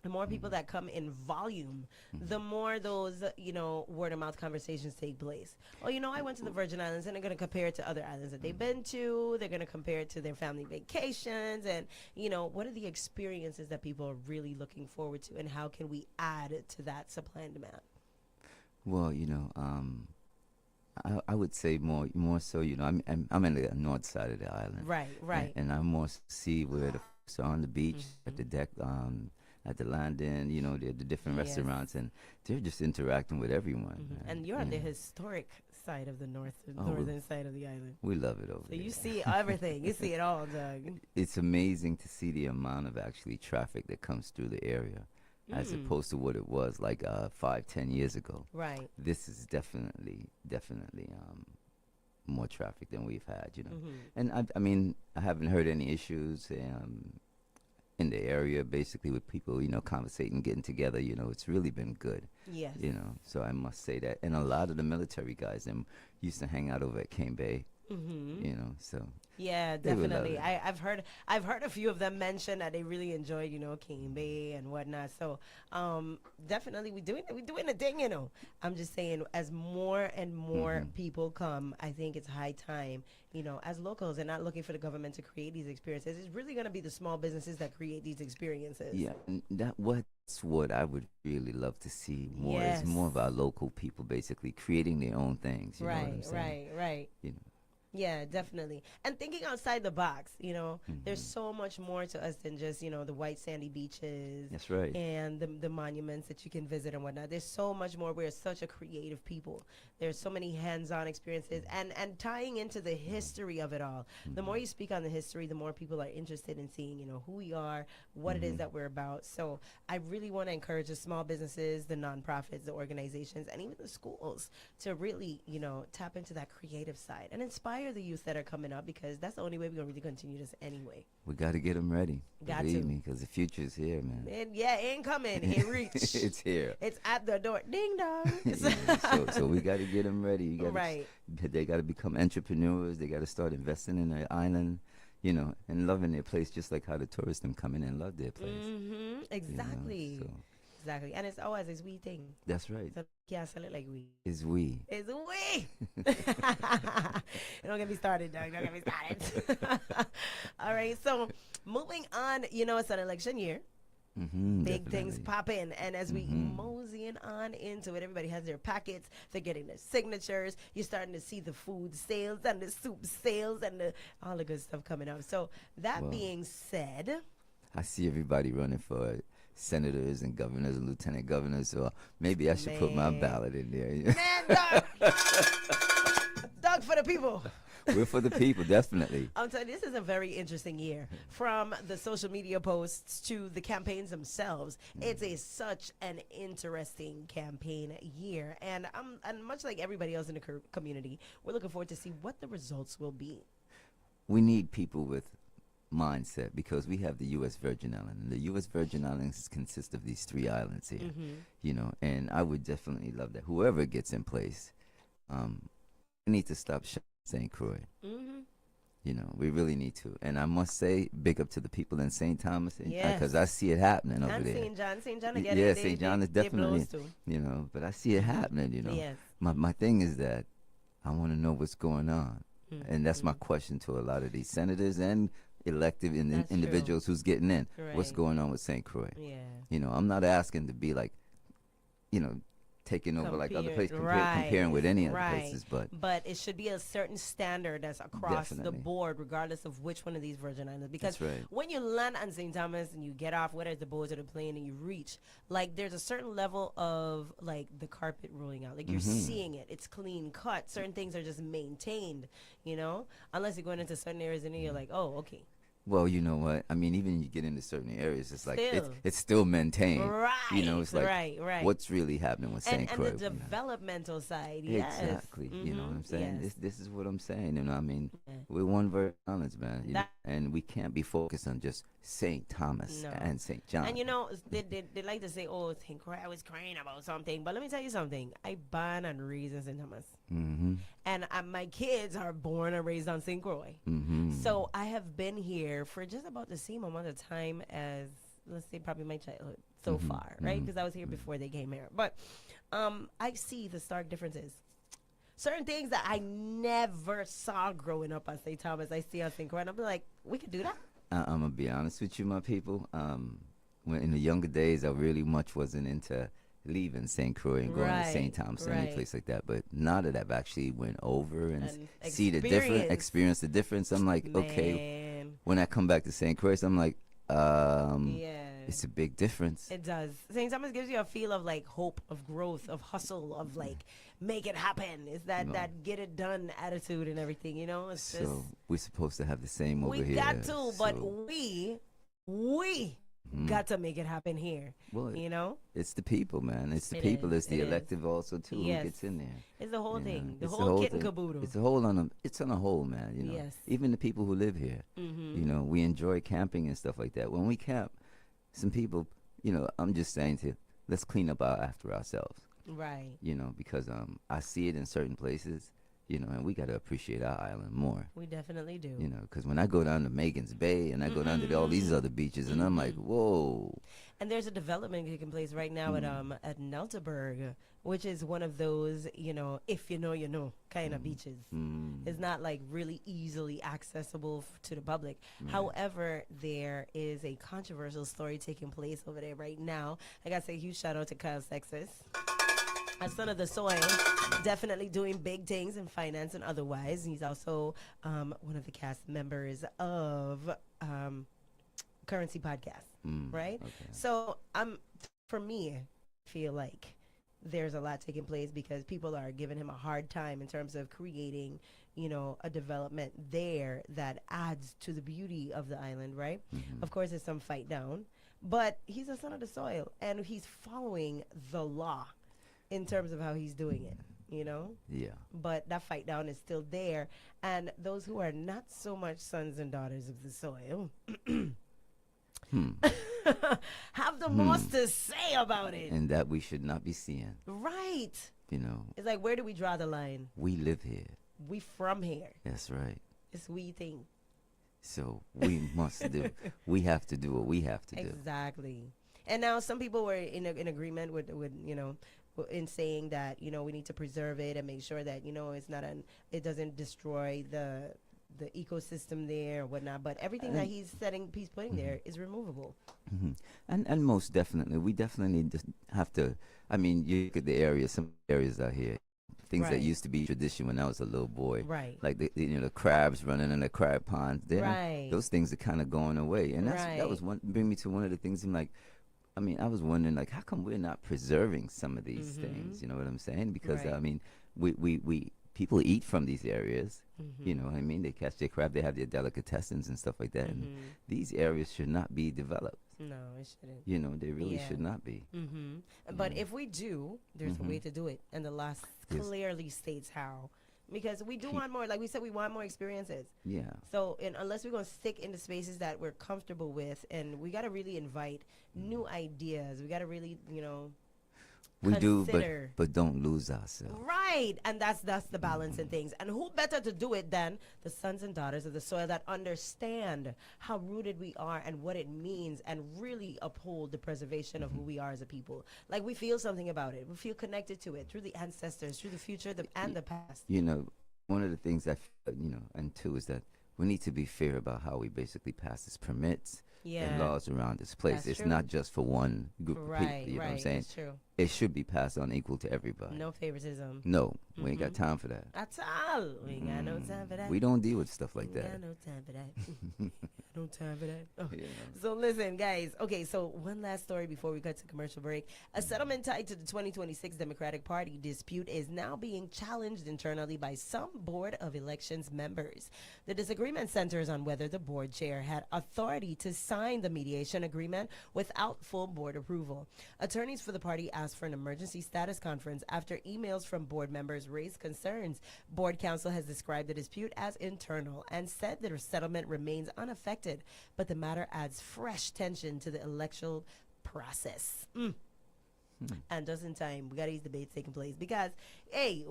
the more people that come in volume, the more those, you know, word of mouth conversations take place. Oh, you know, I went to the Virgin Islands, and they're going to compare it to other islands that they've been to. They're going to compare it to their family vacations. And, you know, what are the experiences that people are really looking forward to, and how can we add to that supply and demand? well, you know, I would say more so, you know, I'm in the north side of the island. Right, right. And I more see where the folks are on the beach, at the deck, at the landing, you know, the different Yes. restaurants, and they're just interacting with everyone. man. And you're on the Yeah. historic side of the Oh, northern side of the island. We love it over So there. you see everything. You see it all, Doug. It's amazing to see the amount of actually traffic that comes through the area as opposed to what it was like 5-10 years ago. Right. This is definitely more traffic than we've had, you know. And I mean, I haven't heard any issues in the area, basically, with people, you know, conversating, getting together. You know, it's really been good. Yes. You know, so I must say that. And a lot of the military guys used to hang out over at Cane Bay. You know, so Yeah, they would love definitely. it. I've heard a few of them mention that they really enjoy, you know, Cane Bay and whatnot. So definitely we doing a thing, you know. I'm just saying, as more and more people come, I think it's high time, you know, as locals, and not looking for the government to create these experiences. It's really going to be the small businesses that create these experiences. Yeah, and that's what I would really love to see more. Yes. Is more of our local people basically creating their own things. You know what I'm Right, saying? right. You know. Yeah, definitely. And thinking outside the box, you know, there's so much more to us than just, you know, the white sandy beaches. That's right. And the monuments that you can visit and whatnot. There's so much more. We're such a creative people. There's so many hands-on experiences, and tying into the history of it all. The more you speak on the history, the more people are interested in seeing, you know, who we are, what it is that we're about. So I really want to encourage the small businesses, the nonprofits, the organizations, and even the schools to really, you know, tap into that creative side and inspire the youth that are coming up, because that's the only way we're going to really continue this anyway. We got to get them ready. Got Believe to. me, because the future's here, man. And yeah, it ain't coming. It reach. It's here. It's at the door. Ding dong. Yeah, so we got to get them ready. Right. They got to become entrepreneurs. They got to start investing in their island, you know, and loving their place, just like how the tourists them come in and love their place. Exactly. so- Exactly. And it's always a we thing. That's right. So can't sell it like we. It's we. It's we. Don't get me started, Doug. Don't get me started. All right. So moving on, you know, it's an election year. Big things definitely. popping. And as we moseying on into it, everybody has their packets. They're getting their signatures. You're starting to see the food sales and the soup sales and all the good stuff coming up. So that Well, being said, I see everybody running for senators and governors and lieutenant governors, so maybe I should put my ballot in there. man, Doug for the people. We're for the people, definitely. I'm telling you, this is a very interesting year. From the social media posts to the campaigns themselves, it's such an interesting campaign year. And much like everybody else in the community, we're looking forward to see what the results will be. We need people with mindset because we have the U.S. Virgin Islands. And the U.S. Virgin Islands consist of these 3 islands here, you know, and I would definitely love that. Whoever gets in place, we need to stop St. Croix. You know, we really need to. And I must say, big up to the people in St. Thomas, because I see it happening over there. St. John again. Yeah, St. John is definitely, you know, but I see it happening, you know. Yes. My thing is that I want to know what's going on. And that's my question to a lot of these senators and elected individuals who's getting in. What's going on with St. Croix? Yeah. You know, I'm not asking to be like, you know, taking over like other places, comparing with any other places, but it should be a certain standard that's across the board, regardless of which one of these Virgin Islands. Because when you land on St. Thomas and you get off, whether it's the boat or the plane, and you reach, like there's a certain level of like the carpet rolling out, like you're seeing it, it's clean cut. Certain things are just maintained, you know, unless you're going into certain areas and you're like, oh, okay. Well, you know what? I mean, even you get into certain areas, it's like it's still maintained. Right. You know, it's like right. what's really happening with St. Croix. And the developmental side, yes. Exactly. You know what I'm saying? This is what I'm saying. You know, I mean, we're one Virgin Islands, man. You know, and we can't be focused on just St. Thomas and St. John. And you know, they like to say, oh, St. Croix was crying about something. But let me tell you something. I born and raised in St. Thomas. And my kids are born and raised on St. Croix. So I have been here for just about the same amount of time as, let's say, probably my childhood so far, right? Because I was here before they came here. But I see the stark differences. Certain things that I never saw growing up on St. Thomas, I see on St. Croix, and I'm like, we could do that. I'm going to be honest with you, my people. When in the younger days, I really much wasn't into leaving St. Croix and going to St. Thomas or any place like that. But now that I've actually went over and see the difference, experience the difference, I'm like, okay, when I come back to St. Croix, I'm like, it's a big difference. It does. St. Thomas gives you a feel of like hope, of growth, of hustle, of like make it happen. It's that get it done attitude and everything, you know? It's so we're supposed to have the same over here. We got to, but we got to make it happen here. Well, you know? It's the people, man. It's the people. It's the elective also too who gets in there. It's the whole thing. The whole kit and caboodle. It's a whole it's on a whole, man. You know. Yes. Even the people who live here. You know, we enjoy camping and stuff like that. When we camp, some people, you know, I'm just saying let's clean up after ourselves. Right. You know, because I see it in certain places. You know, and we got to appreciate our island more. We definitely do. You know, because when I go down to Megan's Bay and I go down to all these other beaches, and I'm like, whoa. And there's a development taking place right now at Nelteberg, which is one of those, you know, if you know kind of beaches. It's not like really easily accessible to the public. However, there is a controversial story taking place over there right now. I got to say a huge shout out to Kyle Sexus. A son of the soil, definitely doing big things in finance and otherwise. He's also one of the cast members of Currency Podcast, right? Okay. So for me, I feel like there's a lot taking place because people are giving him a hard time in terms of creating, you know, a development there that adds to the beauty of the island, right? Of course, there's some fight down, but he's a son of the soil and he's following the law in terms of how he's doing it, you know? Yeah. But that fight down is still there. And those who are not so much sons and daughters of the soil have the most to say about it. And that we should not be seeing. Right. You know. It's like, where do we draw the line? We live here. We from here. That's right. It's we thing. So we must do. We have to do what we have to do. Exactly. And now some people were in agreement with you know, in saying that, you know, we need to preserve it and make sure that, you know, it doesn't destroy the the ecosystem there or whatnot. But everything that he's putting there is removable. And most definitely, we definitely need to have to. I mean, you look at the areas. Some areas out here, things that Right. used to be tradition when I was a little boy, Right. like the crabs running in the crab ponds. Right. Those things are kind of going away, and that was Right. bring me to one of the things. I'm like, I mean, I was wondering, like, how come we're not preserving some of these things? You know what I'm saying? Because Right. I mean, we people eat from these areas. You know what I mean? They catch their crab, they have their delicatessens and stuff like that. And these areas should not be developed. No, it shouldn't. You know, they really should not be. But if we do, there's a way to do it, and the law Yes. clearly states how. Because we do want more, like we said, we want more experiences. Yeah. So, unless we're going to stick in the spaces that we're comfortable with, and we got to really invite new ideas. We got to really, We do, consider. but don't lose ourselves. Right, and that's the balance in things. And who better to do it than the sons and daughters of the soil that understand how rooted we are and what it means, and really uphold the preservation of who we are as a people. Like, we feel something about it. We feel connected to it through the ancestors, through the future, and the past. You know, one of the things and two is that we need to be fair about how we basically pass these permits Yeah. and laws around this place. That's It's true. not just for one group of Right, people. You know what I'm right, saying? that's true. It should be passed on equal to everybody. No favoritism. No, we ain't got time for that. At all. We ain't got no time for that. We don't deal with stuff like Ain't that. got no time for that. No time for that. Oh. Yeah. So listen, guys. Okay, so one last story before we cut to commercial break. A settlement tied to the 2026 Democratic Party dispute is now being challenged internally by some Board of Elections members. The disagreement centers on whether the board chair had authority to sign the mediation agreement without full board approval. Attorneys for the party asked for an emergency status conference after emails from board members raised concerns. Board counsel has described the dispute as internal and said the settlement remains unaffected, but the matter adds fresh tension to the electoral process. And just in time, we got these debates taking place because, hey,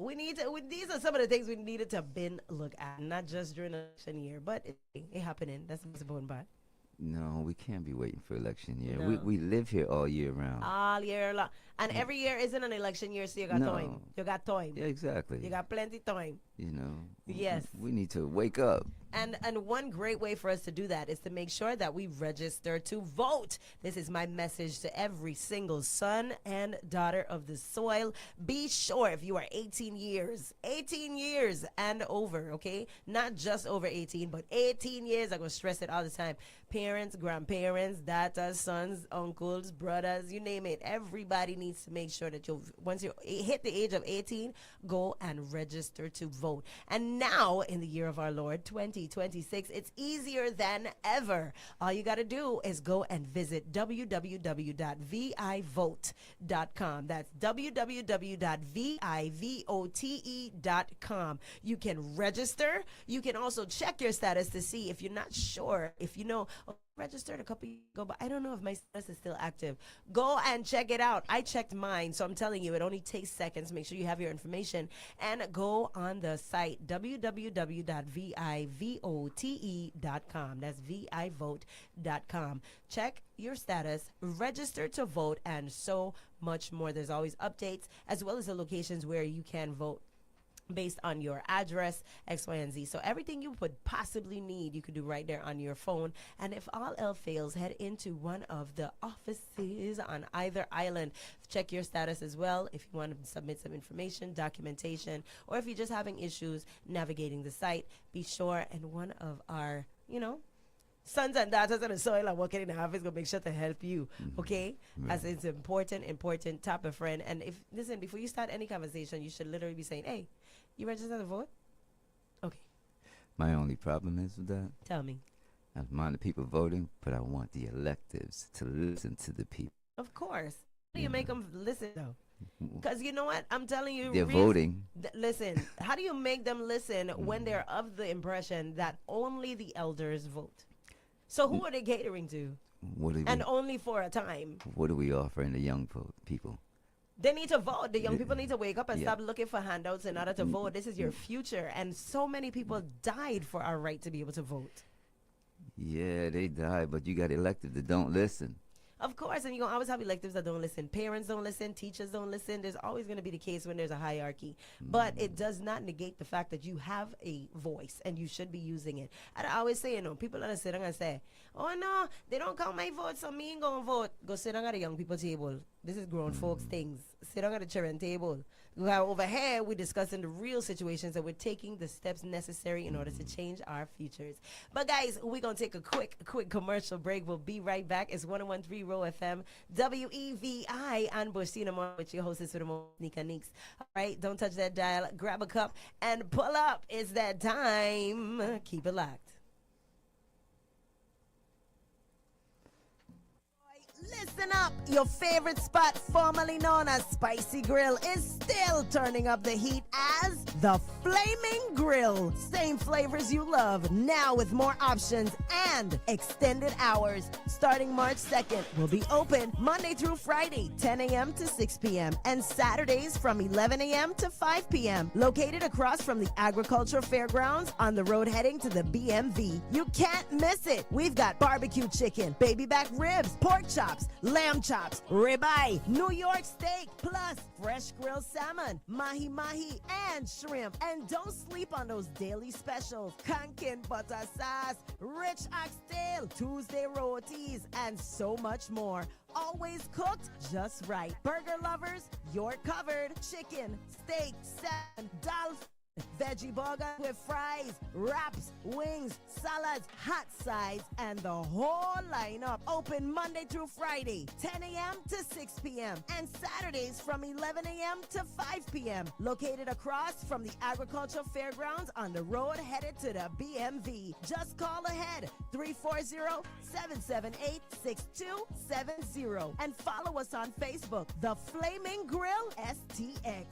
these are some of the things we needed to look at, not just during election year, but it happening. That's the most important part. No, we can't be waiting for election year. No. We live here all year round. All year long. And every year isn't an election year, so you got No. time. You got time. Yeah, exactly. You got plenty time. You know. Yes. We need to wake up. And one great way for us to do that is to make sure that we register to vote. This is my message to every single son and daughter of the soil. Be sure if you are 18 years and over, okay? Not just over 18, but 18 years. I'm going to stress it all the time. Parents, grandparents, daughters, sons, uncles, brothers, you name it. Everybody needs to make sure that once you hit the age of 18, go and register to vote. And now, in the year of our Lord, 2026, it's easier than ever. All you got to do is go and visit www.vivote.com. That's www.vivote.com. You can register. You can also check your status to see if you're not sure, if you know, registered a couple years ago, but I don't know if my status is still active. Go and check it out. I checked mine, so I'm telling you, it only takes seconds. Make sure you have your information and go on the site www.vivote.com. That's vivote.com. Check your status, register to vote, and so much more. There's always updates as well as the locations where you can vote based on your address, X, Y, and Z. So everything you would possibly need, you could do right there on your phone. And if all else fails, head into one of the offices on either island. Check your status as well if you want to submit some information, documentation, or if you're just having issues navigating the site. Be sure and one of our, sons and daughters on the soil are working in the office, gonna make sure to help you, okay? As it's important type of friend. And listen, before you start any conversation, you should literally be saying, hey, you register to vote? Okay. My only problem is with that. Tell me. I don't mind the people voting, but I want the electives to listen to the people. Of course. How do you make them listen, though? Because you know what? I'm telling you. They're voting. Listen, how do you make them listen when they're of the impression that only the elders vote? So who are they catering to? And only for a time. What do we offer in the young people? They need to vote. The young people need to wake up and stop looking for handouts in order to vote. This is your future. And so many people died for our right to be able to vote. Yeah, they died, but you got elected that don't listen. Of course, and you're going to always have electives that don't listen. Parents don't listen. Teachers don't listen. There's always going to be the case when there's a hierarchy. But it does not negate the fact that you have a voice and you should be using it. And I always say, people that sit down and say, oh, no, they don't count my vote, so me ain't going to vote. Go sit down at the young people table. This is grown folks things. Sit down at the children table. Over here, we're discussing the real situations and we're taking the steps necessary in order to change our futures. But guys, we're going to take a quick commercial break. We'll be right back. It's 101.3 Row FM, WEVI, and Bushina with your hostess with the most Nika Neeks. All right, don't touch that dial. Grab a cup and pull up. It's that time. Keep it locked. Listen up, your favorite spot formerly known as Spicy Grill is still turning up the heat as the Flaming Grill. Same flavors you love, now with more options and extended hours. Starting March 2nd, we'll be open Monday through Friday, 10 a.m. to 6 p.m. and Saturdays from 11 a.m. to 5 p.m. Located across from the Agricultural Fairgrounds on the road heading to the BMV. You can't miss it. We've got barbecue chicken, baby back ribs, pork chops, lamb chops, ribeye, New York steak, plus fresh grilled salmon, mahi-mahi, and shrimp. And don't sleep on those daily specials. Kankin butter sauce, rich oxtail, Tuesday rotis, and so much more. Always cooked just right. Burger lovers, you're covered. Chicken, steak, salmon, dal, veggie burger with fries, wraps, wings, salads, hot sides, and the whole lineup. Open Monday through Friday, 10 a.m. to 6 p.m. and Saturdays from 11 a.m. to 5 p.m. Located across from the Agricultural Fairgrounds on the road headed to the BMV. Just call ahead 340-778-6270 and follow us on Facebook, The Flaming Grill STX.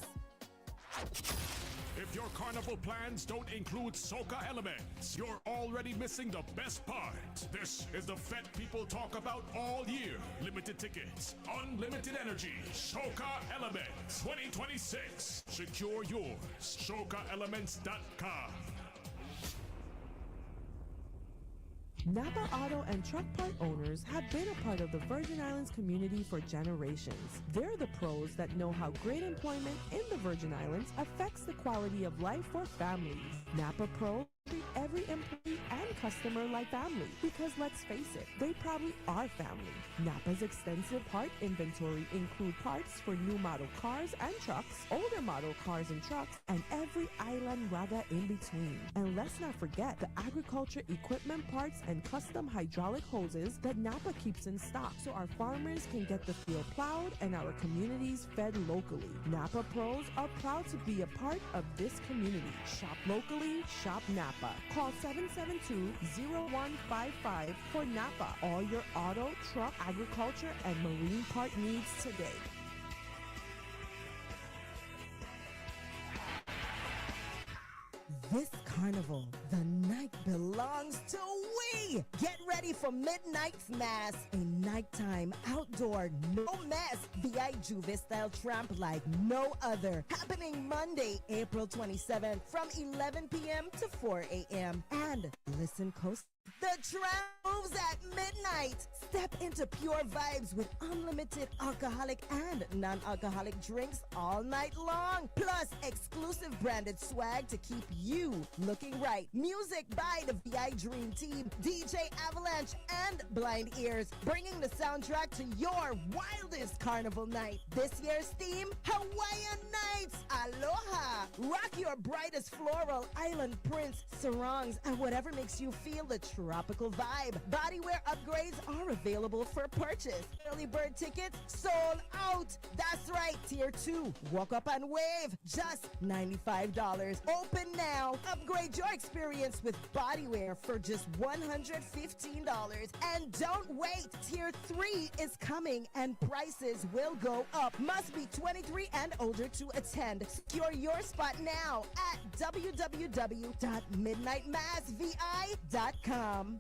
If your carnival plans don't include soca elements, you're already missing the best part. This is the fete people talk about all year. Limited tickets, unlimited energy, soca elements 2026. Secure yours. SocaElements.com. Napa Auto and Truck Part owners have been a part of the Virgin Islands community for generations. They're the pros that know how great employment in the Virgin Islands affects the quality of life for families. Napa Pros treat every employee and customer like family because let's face it, they probably are family. Napa's extensive part inventory include parts for new model cars and trucks, older model cars and trucks, and every island raga in between. And let's not forget the agriculture equipment parts and custom hydraulic hoses that Napa keeps in stock so our farmers can get the field plowed and our communities fed locally. Napa Pros are proud to be a part of this community. Shop locally, shop Napa. Call 772-0155 for Napa. All your auto, truck, agriculture, and marine part needs today. This carnival, the night belongs to we. Get ready for Midnight's Mass, a nighttime outdoor no mess VI Juve style tramp like no other. Happening Monday, April 27th from 11 p.m. to 4 a.m. And listen coast. The tramp moves at midnight. Step into pure vibes with unlimited alcoholic and non-alcoholic drinks all night long. Plus exclusive branded swag to keep you looking right. Music by the VI Dream Team, DJ Avalanche, and Blind Ears, bringing the soundtrack to your wildest carnival night. This year's theme, Hawaiian Nights. Aloha. Rock your brightest floral, island prints, sarongs, and whatever makes you feel the tropical vibe. Bodywear upgrades are available for purchase. Early bird tickets sold out. That's right, tier 2. Walk up and wave. Just $95. Open now. Upgrade your experience with bodywear for just $115. And don't wait. Tier 3 is coming and prices will go up. Must be 23 and older to attend. Secure your spot now at www.midnightmassvi.com.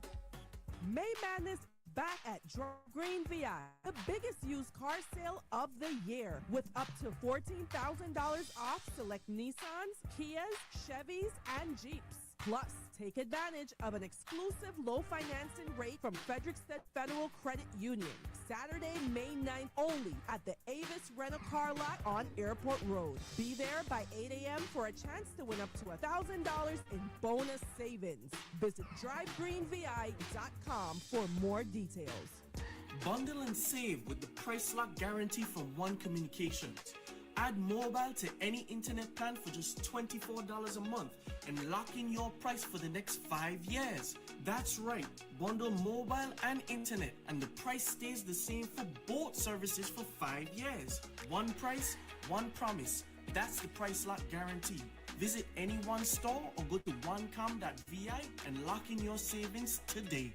May Madness back at Drop Green VI, the biggest used car sale of the year, with up to $14,000 off select Nissans, Kias, Chevys, and Jeeps. Plus, Take advantage of an exclusive low financing rate from Frederickstead Federal Credit Union. Saturday, May 9th only at the Avis Rent-A-Car lot on Airport Road. Be there by 8 a.m. for a chance to win up to $1,000 in bonus savings. Visit drivegreenvi.com for more details. Bundle and save with the price lock guarantee from One Communications. Add mobile to any internet plan for just $24 a month and lock in your price for the next 5 years. That's right, bundle mobile and internet and the price stays the same for both services for 5 years. One price, one promise. That's the price lock guarantee. Visit any one store or go to onecom.vi and lock in your savings today.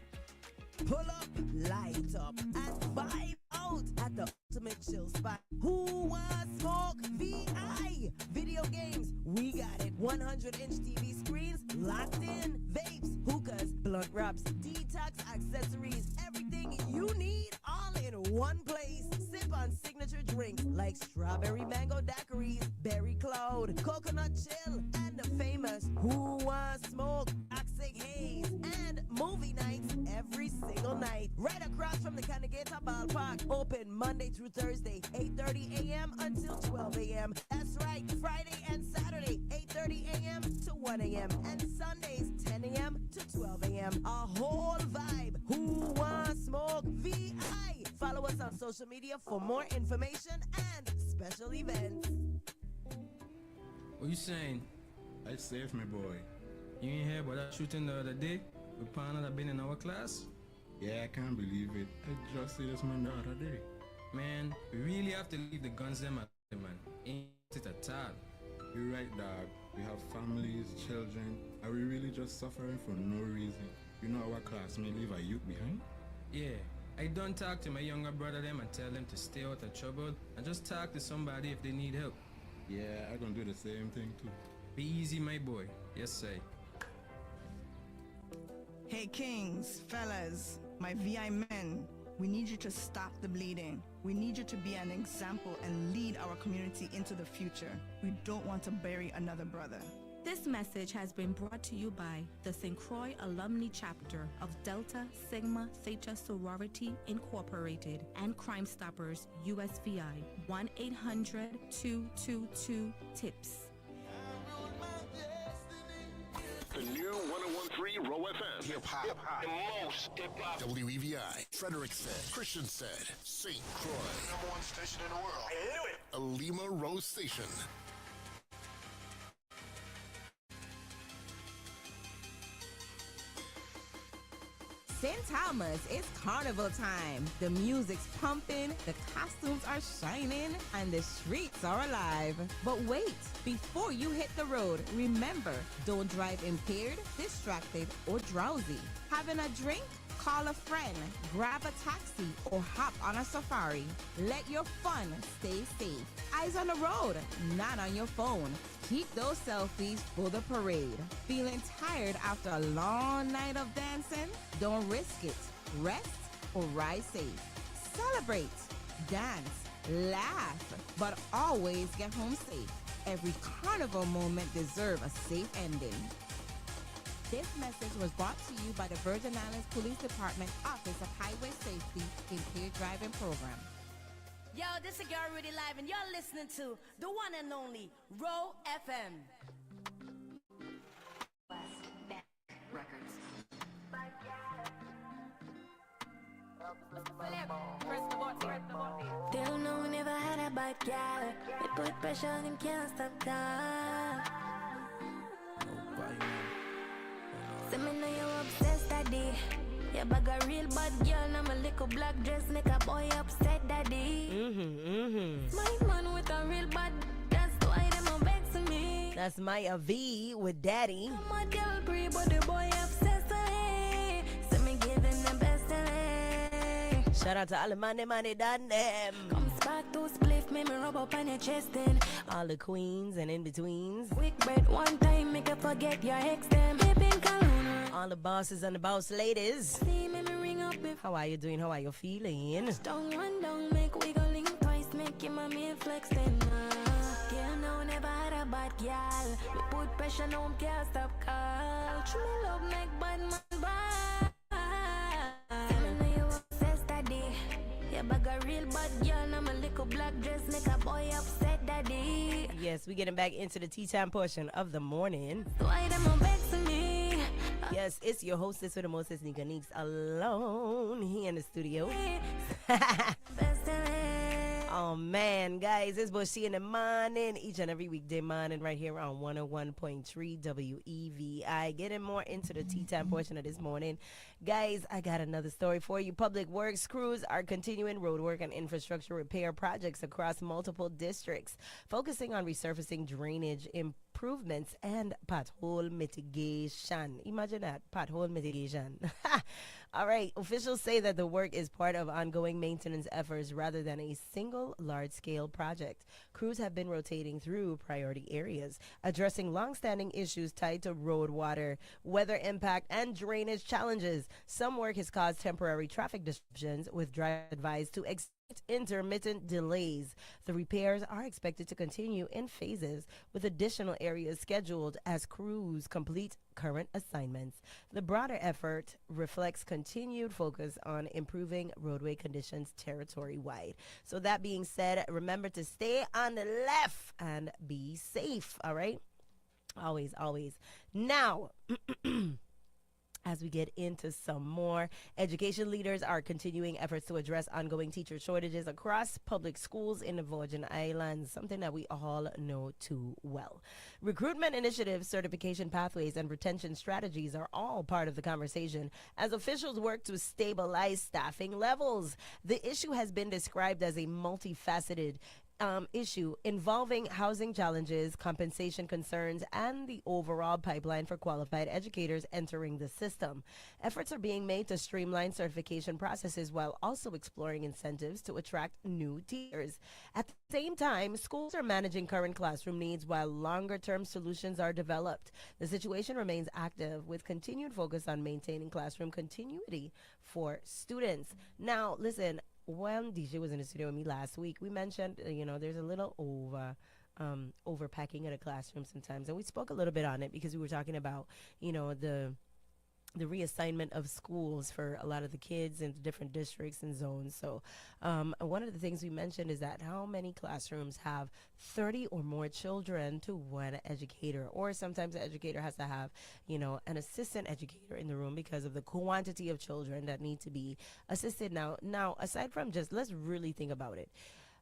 Pull up, light up, and vibe out at the ultimate chill spot. Who wants smoke? VI. Video games, we got it. 100-inch TV screens, locked in. Vapes, hookahs, blunt wraps, detox accessories, everything you need all in one place. Sip on signature drinks like strawberry mango daiquiris, berry cloud, coconut chill, and the famous Who Wants Smoke Toxic Haze, and movie nights every single night. Right across from the Canagator Ballpark. Open Monday through Thursday, 8:30 a.m. until 12 a.m. That's right, Friday and Saturday, 8:30 a.m. to 1 a.m. and Sundays, 10 a.m. to 12 a.m. A whole vibe. Who wants smoke? VI. Follow us on social media for more information and special events. What you saying? I saved my boy. You ain't hear about that shooting the other day with partner that been in our class? Yeah, I can't believe it. I just see this man the other day. Man, we really have to leave the guns them at home, man. Ain't it at all? You're right, dog. We have families, children, and we really just suffering for no reason. You know our class may leave a youth behind? Yeah, I don't talk to my younger brother them and tell them to stay out of trouble and just talk to somebody if they need help. Yeah, I gonna do the same thing too. Be easy, my boy. Yes, sir. Hey kings, fellas, my VI men, we need you to stop the bleeding. We need you to be an example and lead our community into the future. We don't want to bury another brother. This message has been brought to you by the St. Croix Alumni Chapter of Delta Sigma Theta Sorority Incorporated and Crime Stoppers USVI 1-800-222-TIPS. The new 101.3 Row FM. Hip hop. The most hip hop. WEVI. Frederickstead. Christiansted. St. Croix. #1 station in the world. I knew it. A Lima Rose Station. St. Thomas, it's carnival time. The music's pumping, the costumes are shining, and the streets are alive. But wait, before you hit the road, remember, don't drive impaired, distracted, or drowsy. Having a drink? Call a friend, grab a taxi, or hop on a safari. Let your fun stay safe. Eyes on the road, not on your phone. Keep those selfies for the parade. Feeling tired after a long night of dancing? Don't risk it. Rest or ride safe. Celebrate, dance, laugh, but always get home safe. Every carnival moment deserves a safe ending. This message was brought to you by the Virgin Islands Police Department Office of Highway Safety Impaired Driving Program. Yo, this is Girl Rudy Live, and you're listening to the one and only Row FM. Records. They don't know we never had a bad gal. We put pressure on them, can't stop that. Say me know you obsessed daddy. You bag a real bad girl, now my little black dress make a boy upset daddy. My man with a real bad, that's why them a vexing me. That's Maya V with Daddy. My girl free, but the boy obsessed with me. So me giving the best to me. Shout out to all the money done them. Come spark to spliff, me rub up on your chest then. All the queens and in-betweens. Quick bread one time, make you forget your ex them. All the bosses and the boss ladies. See me ring up if how are you doing? How are you feeling? don't run down, make we go link twice, make your mommy flex then. Yeah, no, never had a a bad girl. We put pressure, no one can't stop call. True love make bad man bad. Tell me now you obsessed daddy. Yeah, bag a real bad girl. Now my little black dress make a boy upset daddy. Yes, we getting back into the tea time portion of the morning. So why them no vex to me? Yes, it's your hostess with the mostest, Nika Neeks, alone here in the studio. Oh man, guys, it's Bushy in the morning, each and every weekday morning, right here on 101.3 WEVI. Getting more into the tea time portion of this morning, guys. I got another story for you. Public works crews are continuing roadwork and infrastructure repair projects across multiple districts, focusing on resurfacing, drainage improvements, and pothole mitigation. Imagine that, pothole mitigation. All right, officials say that the work is part of ongoing maintenance efforts rather than a single large-scale project. Crews have been rotating through priority areas, addressing long-standing issues tied to road, water, weather impact, and drainage challenges. Some work has caused temporary traffic disruptions, with drivers advised to expect intermittent delays. The repairs are expected to continue in phases, with additional areas scheduled as crews complete current assignments. The broader effort reflects continued focus on improving roadway conditions territory-wide. So that being said, remember to stay on the left and be safe, all right? Always, always. Now, as we get into some more, education leaders are continuing efforts to address ongoing teacher shortages across public schools in the Virgin Islands, something that we all know too well. Recruitment initiatives, certification pathways, and retention strategies are all part of the conversation as officials work to stabilize staffing levels. The issue has been described as a multifaceted issue involving housing challenges, compensation concerns, and the overall pipeline for qualified educators entering the system. Efforts are being made to streamline certification processes while also exploring incentives to attract new teachers. At the same time, schools are managing current classroom needs while longer-term solutions are developed. The situation remains active with continued focus on maintaining classroom continuity for students. Now, listen, when DJ was in the studio with me last week, we mentioned, there's a little overpacking at a classroom sometimes. And we spoke a little bit on it because we were talking about, the reassignment of schools for a lot of the kids in different districts and zones. So one of the things we mentioned is that how many classrooms have 30 or more children to one educator, or sometimes the educator has to have, an assistant educator in the room because of the quantity of children that need to be assisted. Now, aside from just, let's really think about it.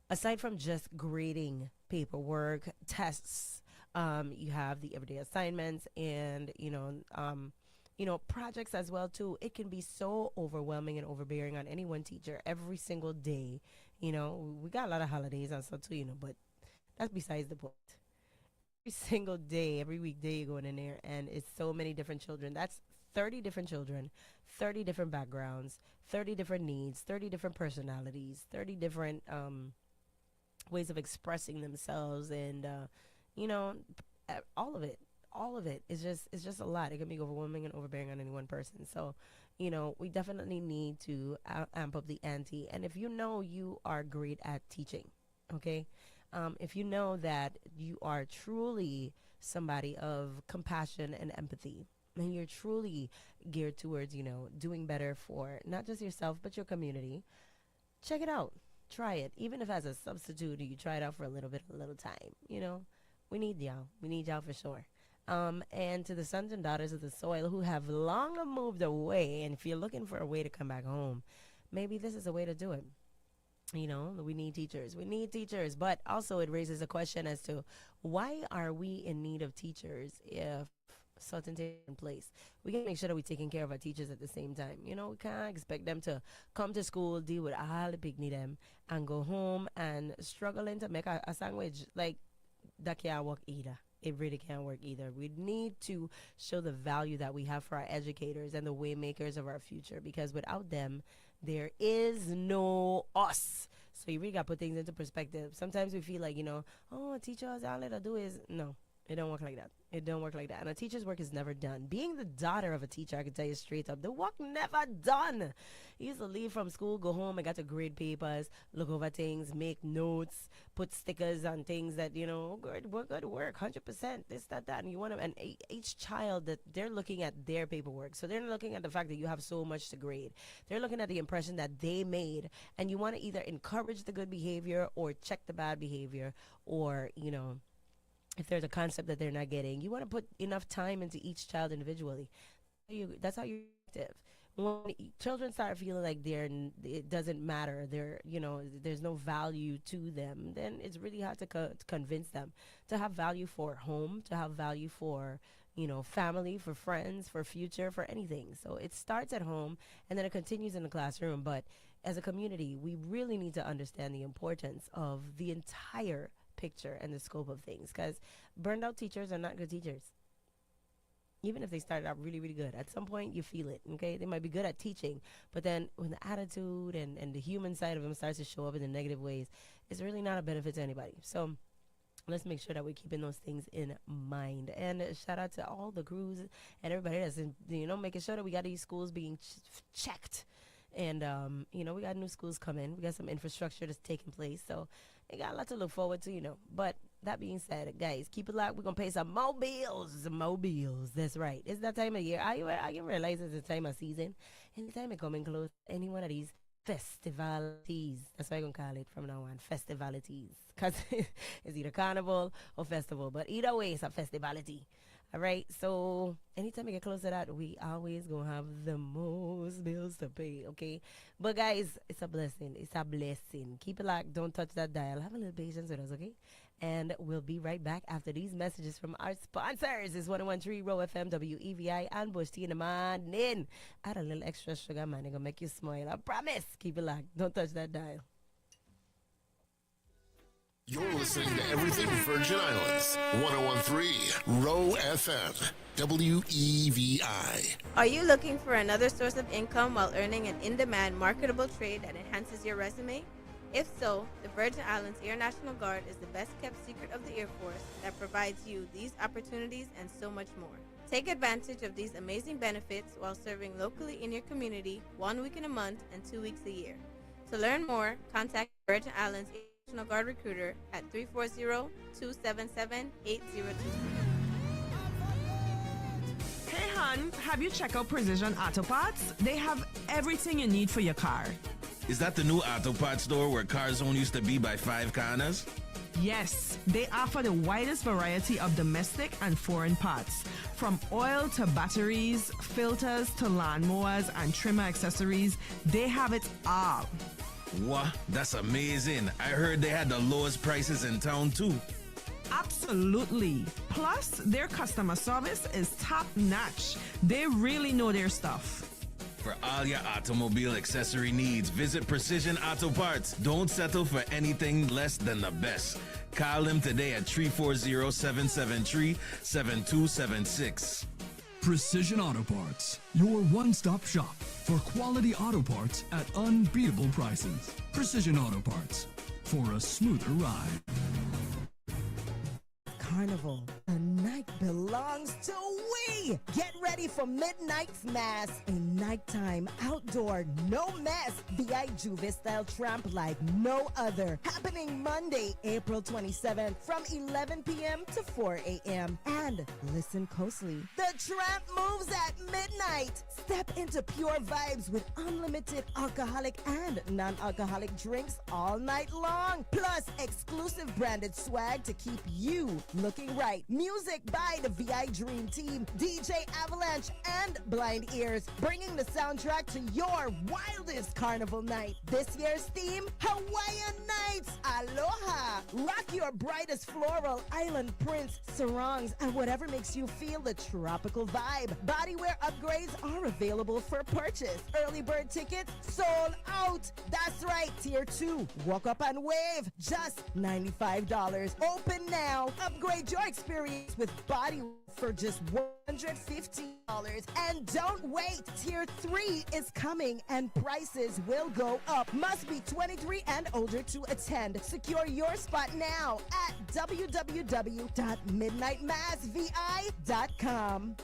Aside from just grading paperwork, tests, you have the everyday assignments and, projects as well too. It can be so overwhelming and overbearing on any one teacher every single day. We got a lot of holidays and so too, but that's besides the point. Every single day, every weekday you're going in there and it's so many different children. That's 30 different children, 30 different backgrounds, 30 different needs, 30 different personalities, 30 different ways of expressing themselves, and all of it. All of it is just a lot. It can be overwhelming and overbearing on any one person. So, we definitely need to amp up the ante. And if you are great at teaching, okay, if you know that you are truly somebody of compassion and empathy, and you're truly geared towards, doing better for not just yourself but your community, check it out. Try it, even if as a substitute. You try it out for a little time. We need y'all. We need y'all for sure. And to the sons and daughters of the soil who have long moved away, and if you're looking for a way to come back home, maybe this is a way to do it. We need teachers. We need teachers. But also it raises a question as to why are we in need of teachers if certain things are in place? We can make sure that we're taking care of our teachers at the same time. We can't expect them to come to school, deal with all the picnic them, and go home and struggling to make a sandwich. Like, that can't work either. It really can't work either. We need to show the value that we have for our educators and the way makers of our future, because without them, there is no us. So you really got to put things into perspective. Sometimes we feel like, a teacher, all they do is, no, it don't work like that. It don't work like that. And a teacher's work is never done. Being the daughter of a teacher, I can tell you straight up, the work never done. He used to leave from school, go home, and got to grade papers, look over things, make notes, put stickers on things that, good work, 100%, this, that, and you want to, and each child that they're looking at their paperwork. So they're looking at the fact that you have so much to grade. They're looking at the impression that they made, and you want to either encourage the good behavior or check the bad behavior, or, if there's a concept that they're not getting, you want to put enough time into each child individually. That's how you're effective. When children start feeling like it doesn't matter, there's no value to them, then it's really hard to convince them to have value for home, to have value for, family, for friends, for future, for anything. So it starts at home and then it continues in the classroom. But as a community, we really need to understand the importance of the entire picture and the scope of things, because burned out teachers are not good teachers. Even if they started out really, really good, at some point you feel it, okay? They might be good at teaching, but then when the attitude and the human side of them starts to show up in the negative ways, it's really not a benefit to anybody. So let's make sure that we're keeping those things in mind. And shout out to all the crews and everybody that's, making sure that we got these schools being checked. And, we got new schools coming. We got some infrastructure that's taking place. So we got a lot to look forward to, But that being said, guys, keep it locked. We're going to pay some more bills. That's right. It's that time of year. I can realize it's the time of season. Anytime it coming close, any one of these festivalities, that's what I'm going to call it from now on, festivalities. Because it's either carnival or festival. But either way, it's a festivality. All right, so anytime we get close to that, we always gonna have the most bills to pay, okay? But guys, it's a blessing. It's a blessing. Keep it locked. Don't touch that dial. Have a little patience with us, okay? And we'll be right back after these messages from our sponsors. It's 101.3 Row FM, WEVI, and Bush Tea in the morning. Add a little extra sugar, man. It's gonna make you smile. I promise. Keep it locked. Don't touch that dial. You're listening to Everything Virgin Islands, 101.3 Row FM, WEVI. Are you looking for another source of income while earning an in-demand marketable trade that enhances your resume? If so, the Virgin Islands Air National Guard is the best-kept secret of the Air Force that provides you these opportunities and so much more. Take advantage of these amazing benefits while serving locally in your community 1 week in a month and 2 weeks a year. To learn more, contact Virgin Islands Air National Guard recruiter at 340-277-8023. Hey hon, have you checked out Precision Auto Parts? They have everything you need for your car. Is that the new auto parts store where cars only used to be by 5 corners? Yes, they offer the widest variety of domestic and foreign parts. From oil to batteries, filters to lawnmowers and trimmer accessories, they have it all. Wow, that's amazing. I heard they had the lowest prices in town too. Absolutely. Plus, their customer service is top notch. They really know their stuff. For all your automobile accessory needs, visit Precision Auto Parts. Don't settle for anything less than the best. Call them today at 340-773-7276. Precision Auto Parts, your one-stop shop for quality auto parts at unbeatable prices. Precision Auto Parts, for a smoother ride. Carnival, the night belongs to we. Get ready for Midnight's Mass, a nighttime outdoor no mess VI Juve style tramp like no other. Happening Monday, April 27th from 11 p.m. to 4 a.m. And listen closely, the tramp moves at midnight. Step into pure vibes with unlimited alcoholic and non-alcoholic drinks all night long. Plus exclusive branded swag to keep you looking right. Music by the VI Dream Team, DJ Avalanche, and Blind Ears, bringing the soundtrack to your wildest carnival night. This year's theme, Hawaiian Nights. Aloha. Rock your brightest floral, island prints, sarongs, and whatever makes you feel the tropical vibe. Bodywear upgrades are available for purchase. Early bird tickets sold out. That's right, Tier 2. Walk up and wave. Just $95. Open now. Upgrade your experience with Body for just $150. And don't wait. Tier 3 is coming and prices will go up. Must be 23 and older to attend. Secure your spot now at www.midnightmassvi.com.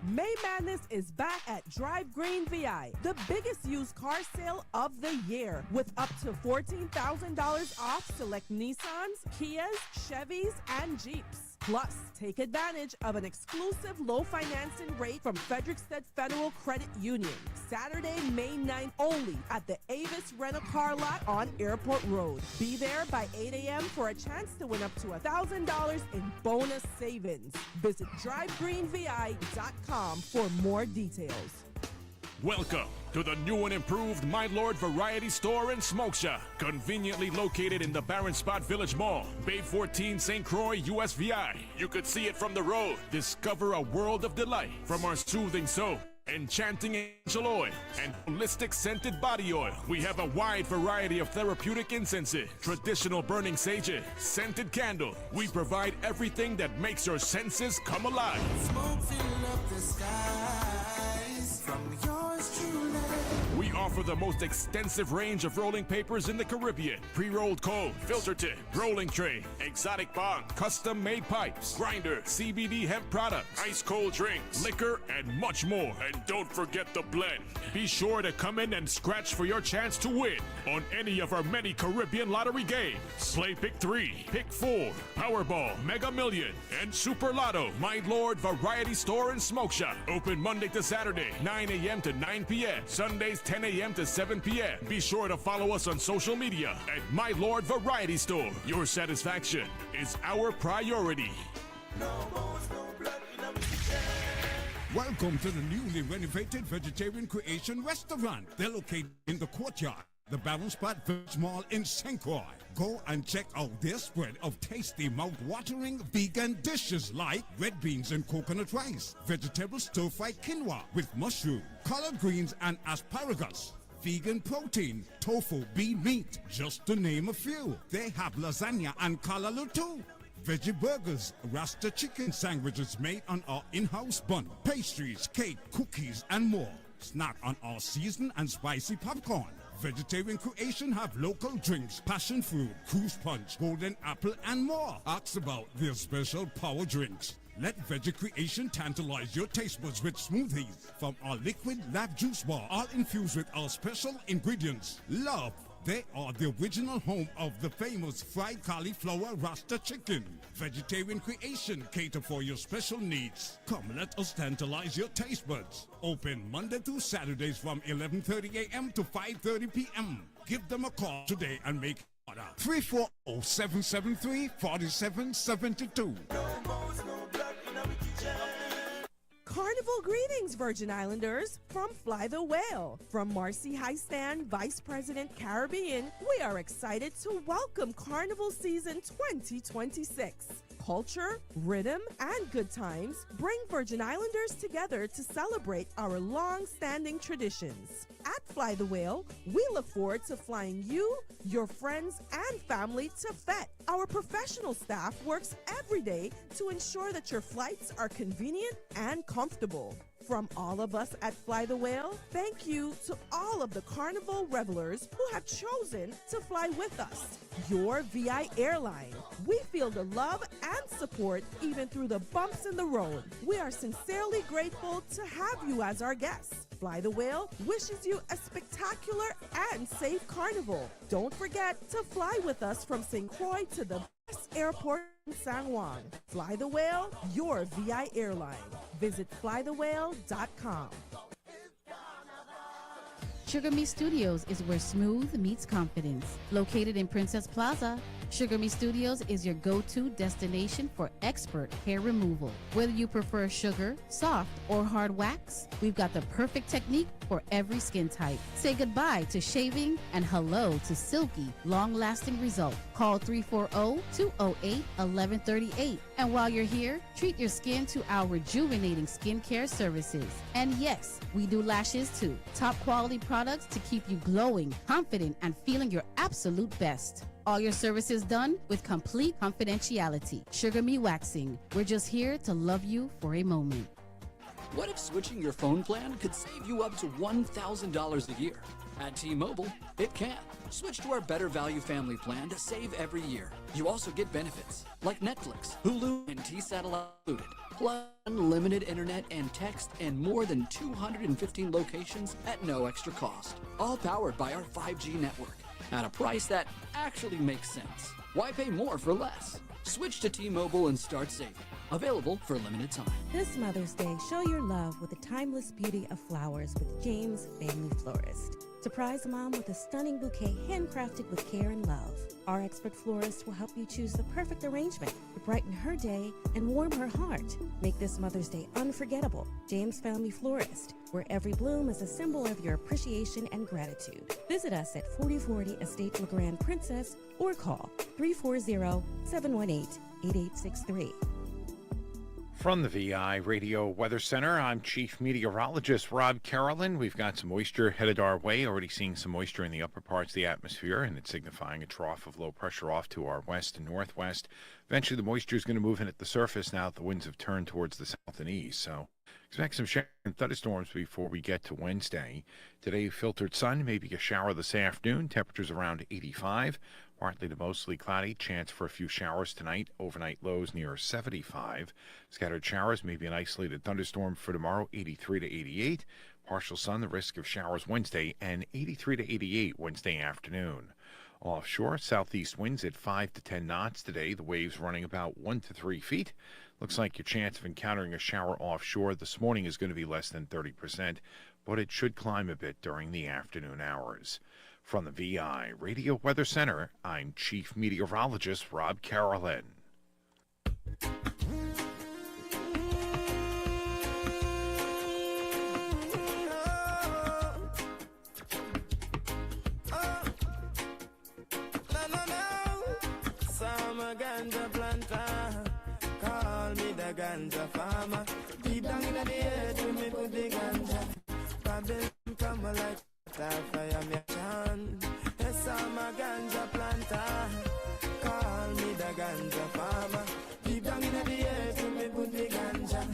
May Madness is back at Drive Green VI, the biggest used car sale of the year, with up to $14,000 off select Nissans, Kias, Chevys, and Jeeps. Plus, take advantage of an exclusive low financing rate from Frederickstead Federal Credit Union. Saturday, May 9th only at the Avis Rent-A-Car Lot on Airport Road. Be there by 8 a.m. for a chance to win up to $1,000 in bonus savings. Visit DriveGreenVI.com for more details. Welcome to the new and improved My Lord Variety Store and Smoke Shop, conveniently located in the Barron Spot Village Mall, Bay 14, St. Croix, USVI. You could see it from the road. Discover a world of delight from our soothing soap, enchanting angel oil, and holistic scented body oil. We have a wide variety of therapeutic incenses, traditional burning sages, scented candle. We provide everything that makes your senses come alive. Smoke fill up the skies from yours truly. We offer the most extensive range of rolling papers in the Caribbean. Pre-rolled cold, filter tip, rolling tray, exotic bong, custom-made pipes, grinder, CBD hemp products, ice cold drinks, liquor, and much more. And don't forget the blend. Be sure to come in and scratch for your chance to win on any of our many Caribbean lottery games. Play Pick 3, Pick 4, Powerball, Mega Million, and Super Lotto. My Lord Variety Store and Smoke Shop. Open Monday to Saturday, 9 a.m. to 9 p.m. Sundays, 10 a.m. to 7 p.m. Be sure to follow us on social media at My Lord Variety Store. Your satisfaction is our priority. Welcome to the newly renovated Vegetarian Creation Restaurant. They're located in the courtyard, the Barron Spot Village Mall in St. Croix. Go and check out their spread of tasty, mouth-watering vegan dishes like red beans and coconut rice, vegetable stir-fried quinoa with mushroom, collard greens and asparagus, vegan protein, tofu, bean meat, just to name a few. They have lasagna and kalaloo too. Veggie burgers, Rasta chicken sandwiches made on our in-house bun, pastries, cake, cookies, and more. Snack on our seasoned and spicy popcorn. Vegetarian Creation have local drinks, passion fruit, cruise punch, golden apple, and more. Ask about their special power drinks. Let Veggie Creation tantalize your taste buds with smoothies from our liquid lab juice bar, all infused with our special ingredients. Love. They are the original home of the famous fried cauliflower Rasta chicken. Vegetarian Creation cater for your special needs. Come, let us tantalize your taste buds. Open Monday through Saturdays from 11:30 a.m. to 5:30 p.m. Give them a call today and make order. 340-773-4772. Carnival greetings, Virgin Islanders, from Fly the Whale. From Marcy Highstand, Vice President Caribbean, we are excited to welcome Carnival Season 2026. Culture, rhythm, and good times bring Virgin Islanders together to celebrate our long-standing traditions. At Fly the Whale, we look forward to flying you, your friends, and family to FET. Our professional staff works every day to ensure that your flights are convenient and comfortable. From all of us at Fly the Whale, thank you to all of the Carnival revelers who have chosen to fly with us. Your VI airline. We feel the love and support even through the bumps in the road. We are sincerely grateful to have you as our guests. Fly the Whale wishes you a spectacular and safe carnival. Don't forget to fly with us from St. Croix to the best airport in San Juan. Fly the Whale, your VI airline. Visit flythewhale.com. Sugar Me Studios is where smooth meets confidence. Located in Princess Plaza, Sugar Me Studios is your go-to destination for expert hair removal. Whether you prefer sugar, soft, or hard wax, we've got the perfect technique for every skin type. Say goodbye to shaving and hello to silky, long-lasting results. Call 340-208-1138. And while you're here, treat your skin to our rejuvenating skincare services. And yes, we do lashes too. Top quality products to keep you glowing, confident, and feeling your absolute best. All your services done with complete confidentiality. Sugar Me Waxing. We're just here to love you for a moment. What if switching your phone plan could save you up to $1,000 a year? At T-Mobile, it can. Switch to our Better Value family plan to save every year. You also get benefits like Netflix, Hulu, and T-Satellite included. plus unlimited internet and text and more than 215 locations at no extra cost. All powered by our 5G network at a price that actually makes sense. Why pay more for less? Switch to T-Mobile and start saving. Available for a limited time. This Mother's Day, show your love with the timeless beauty of flowers with James Family Florist. Surprise mom with a stunning bouquet handcrafted with care and love. Our expert florist will help you choose the perfect arrangement to brighten her day and warm her heart. Make this Mother's Day unforgettable. James Family Florist, where every bloom is a symbol of your appreciation and gratitude. Visit us at 4040 Estate La Grande Princess or call 340-718-8863. From the VI Radio Weather Center, I'm Chief Meteorologist Rob Carolyn. We've got some moisture headed our way, already seeing some moisture in the upper parts of the atmosphere, and it's signifying a trough of low pressure off to our west and northwest. Eventually, the moisture is going to move in at the surface now that the winds have turned towards the south and east. So expect some showers and thunderstorms before we get to Wednesday. Today, filtered sun, maybe a shower this afternoon. Temperatures around 85. Partly to mostly cloudy. Chance for a few showers tonight. Overnight lows near 75. Scattered showers, maybe an isolated thunderstorm for tomorrow, 83 to 88. Partial sun, the risk of showers Wednesday, and 83 to 88 Wednesday afternoon. Offshore, southeast winds at 5 to 10 knots today. The waves running about 1 to 3 feet. Looks like your chance of encountering a shower offshore this morning is going to be less than 30%, but it should climb a bit during the afternoon hours. From the VI Radio Weather Center, I'm Chief Meteorologist Rob Carolyn. Summer ganja planter, call me the ganja farmer. Deep down in the earth, we me put the ganja. Babylon come like fire me chant. Yes, I'm a ganja planter. Call me the ganja farmer. Deep down in the earth, we me put the ganja.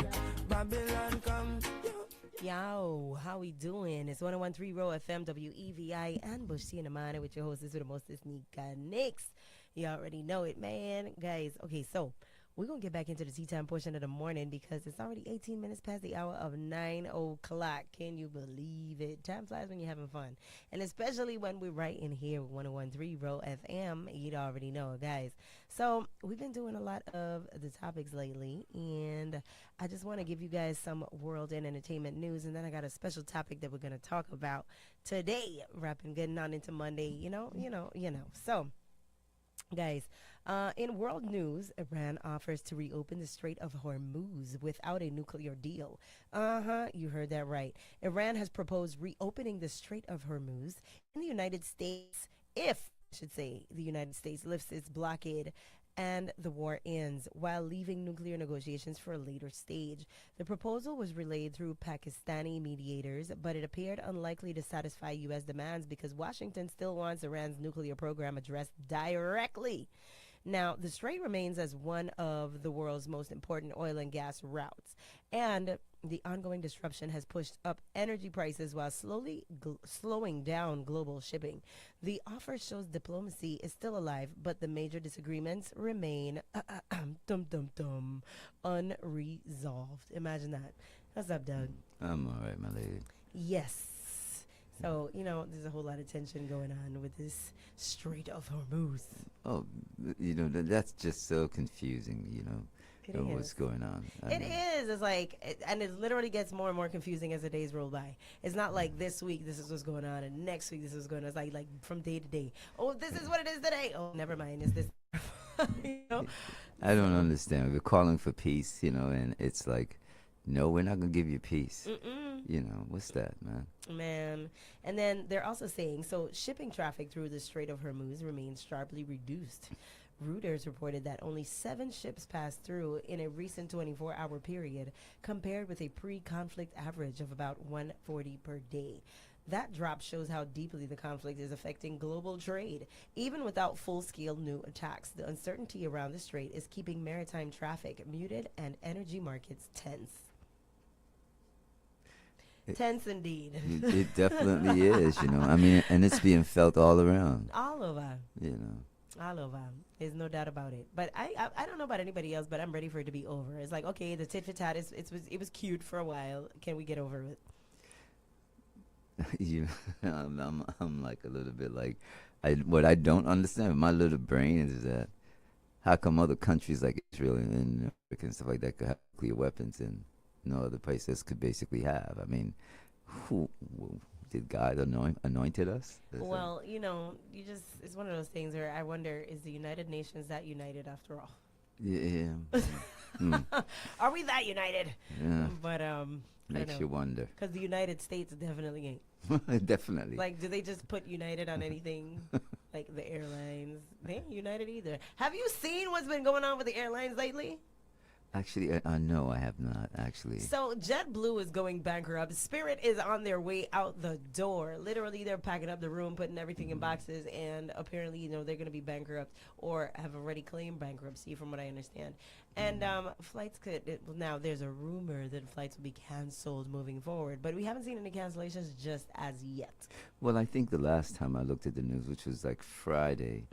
Babylon come. Yo, how we doing? It's 101.3 Row FM, WEVI, and Bush T in the Mawnin with your hostess with the mostest, Nika Nix. You already know it, man. Guys, okay, so we're going to get back into the tea time portion of the morning because it's already 18 minutes past the hour of 9 o'clock. Can you believe it? Time flies when you're having fun. And especially when we're right in here with 101.3 Row FM. You'd already know, guys. So we've been doing a lot of the topics lately, and I just want to give you guys some world and entertainment news, and then I got a special topic that we're going to talk about today, wrapping getting on into Monday, you know. So, guys, in world news, Iran offers to reopen the Strait of Hormuz without a nuclear deal. You heard that right. Iran has proposed reopening the Strait of Hormuz in the United States if, I should say, the United States lifts its blockade and the war ends, while leaving nuclear negotiations for a later stage. The proposal was relayed through Pakistani mediators, but it appeared unlikely to satisfy U.S. demands because Washington still wants Iran's nuclear program addressed directly. Now, the strait remains as one of the world's most important oil and gas routes, and the ongoing disruption has pushed up energy prices while slowing down global shipping. The offer shows diplomacy is still alive, but the major disagreements remain unresolved. Imagine that. What's up, Doug? I'm all right, my lady. Yes. So, there's a whole lot of tension going on with this Strait of Hormuz. Oh, that's just so confusing, It what's is. going on. It is. It's like, and it literally gets more and more confusing as the days roll by. It's not like this week this is what's going on, and next week this is going on. It's like from day to day. Oh, this is what it is today. Oh, never mind. Is this? I don't understand. We're calling for peace, and it's like, no, we're not going to give you peace. What's that, man? Man. And then they're also saying, so shipping traffic through the Strait of Hormuz remains sharply reduced. Reuters reported that only 7 ships passed through in a recent 24-hour period, compared with a pre-conflict average of about 140 per day. That drop shows how deeply the conflict is affecting global trade. Even without full-scale new attacks, the uncertainty around the strait is keeping maritime traffic muted and energy markets tense. Tense indeed. It definitely is, and it's being felt all around. All over. You know. All over. There's no doubt about it. But I don't know about anybody else, but I'm ready for it to be over. It's like, okay, the tit for tat it was cute for a while. Can we get over it? I'm like a little bit like, what I don't understand with my little brain is that how come other countries like Israel and America and stuff like that could have nuclear weapons and no other places could basically have? I mean, who did God anointed us? Well, it's one of those things where I wonder, is the United Nations that united after all? Yeah. Are we that united? Yeah. But makes you wonder. Because the United States definitely ain't. Definitely. Like, do they just put United on anything? Like the airlines, they ain't united either. Have you seen what's been going on with the airlines lately? Actually, no, I have not, actually. So JetBlue is going bankrupt. Spirit is on their way out the door. Literally, they're packing up the room, putting everything in boxes, and apparently, they're going to be bankrupt or have already claimed bankruptcy, from what I understand. And flights now there's a rumor that flights will be canceled moving forward, but we haven't seen any cancellations just as yet. Well, I think the last time I looked at the news, which was like Friday,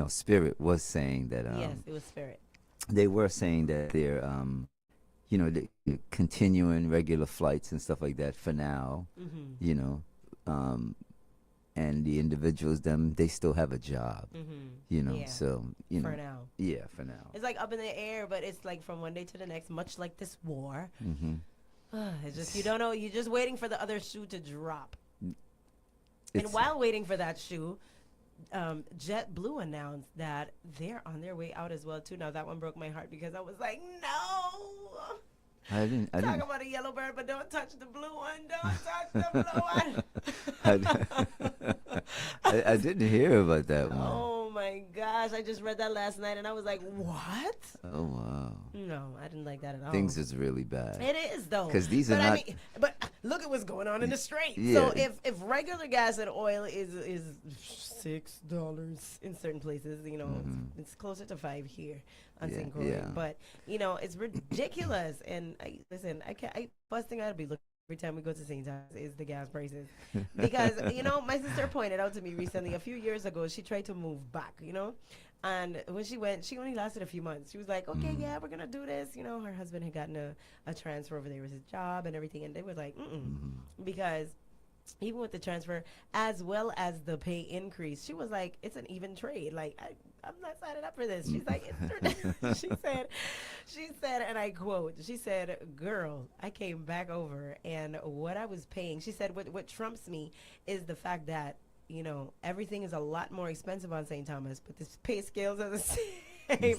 Spirit was saying that. Yes, it was Spirit. They were saying that they're, they're continuing regular flights and stuff like that for now. And the individuals, they still have a job. Yeah. So for now. Yeah, for now. It's like up in the air, but it's like from one day to the next, much like this war. It's just, you don't know, you're just waiting for the other shoe to drop. And while waiting for that shoe, JetBlue announced that they're on their way out as well too. Now that one broke my heart because I was like, no. I didn't. Talk about a yellow bird, but don't touch the blue one. Don't touch the blue one. I didn't hear about that one. Oh my gosh! I just read that last night, and I was like, "What?" Oh wow! No, I didn't like that at all. Things is really bad. It is though, because these are not. But look at what's going on in the Strait. Yeah. So if regular gas and oil is $6 in certain places, it's closer to $5 here on St. Croix. Yeah. But it's ridiculous. And first thing I'd be looking every time we go to St. Thomas is the gas prices. Because, my sister pointed out to me recently, a few years ago, she tried to move back, and when she went, she only lasted a few months. She was like, okay, yeah, we're going to do this. Her husband had gotten a transfer over there with his job and everything. And they were like, because even with the transfer, as well as the pay increase, she was like, it's an even trade. Like, I'm not signing up for this. She's like, she said, and I quote, she said, girl, I came back over and what I was paying, she said, what trumps me is the fact that, everything is a lot more expensive on St. Thomas, but the pay scales are the same.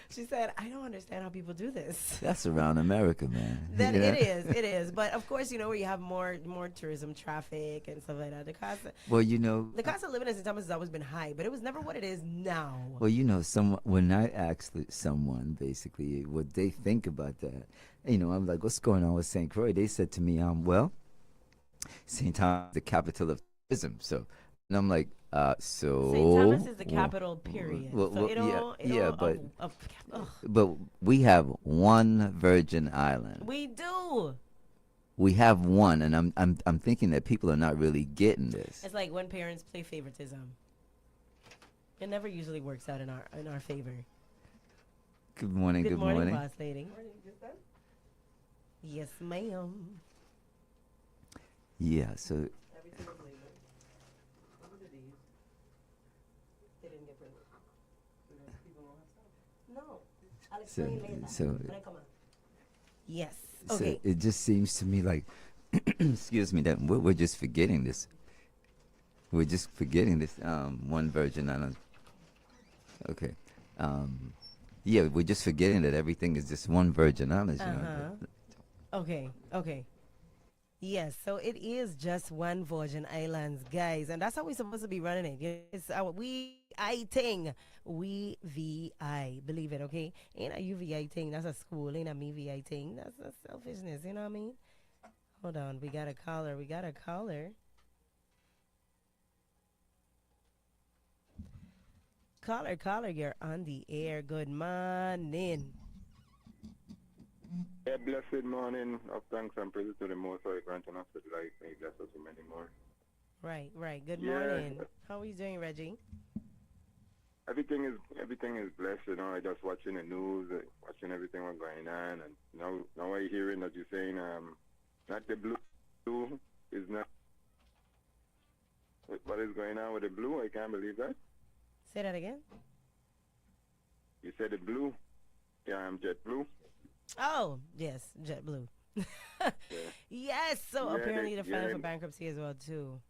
She said, I don't understand how people do this. That's around America, man. Then it is. But of course, where you have more tourism traffic and stuff like that, the cost of living in St. Thomas has always been high, but it was never what it is now. Well, when I asked someone basically what they think about that, I'm like, what's going on with St. Croix? They said to me, St. Thomas is the capital of tourism. So, and I'm like, so St. Thomas is the capital, period. But we have one Virgin Island. We do. We have one, and I'm thinking that people are not really getting this. It's like when parents play favoritism. It never usually works out in our favor. Good morning. Good morning, boss lady. Yes, ma'am. Yeah. So. Yes. Okay. So it just seems to me like, excuse me, that we're just forgetting this. We're just forgetting this one Virgin Island. Okay. Yeah, we're just forgetting that everything is just one Virgin Island. Okay. Yes, so it is just one Virgin Islands, guys, and that's how we're supposed to be running it. It's our VI thing. We VI, believe it, okay? Ain't a UVI thing. That's a school. Ain't a me VI thing. That's a selfishness. You know what I mean? Hold on, we got a caller. Caller, you're on the air. Good morning. Yeah, blessed morning of thanks and praise to the Most High, granting us the life and bless us with many more. Right. Good morning. How are you doing, Reggie? everything is blessed. You know, I just watching the news, watching everything what's going on, and now I hearing that you're saying not the blue is not what is going on with the blue. I can't believe that. Say that again. You said the blue. Yeah, I'm JetBlue. Oh yes, JetBlue. Yes. So Yeah, apparently they're filing yeah. for bankruptcy as well too.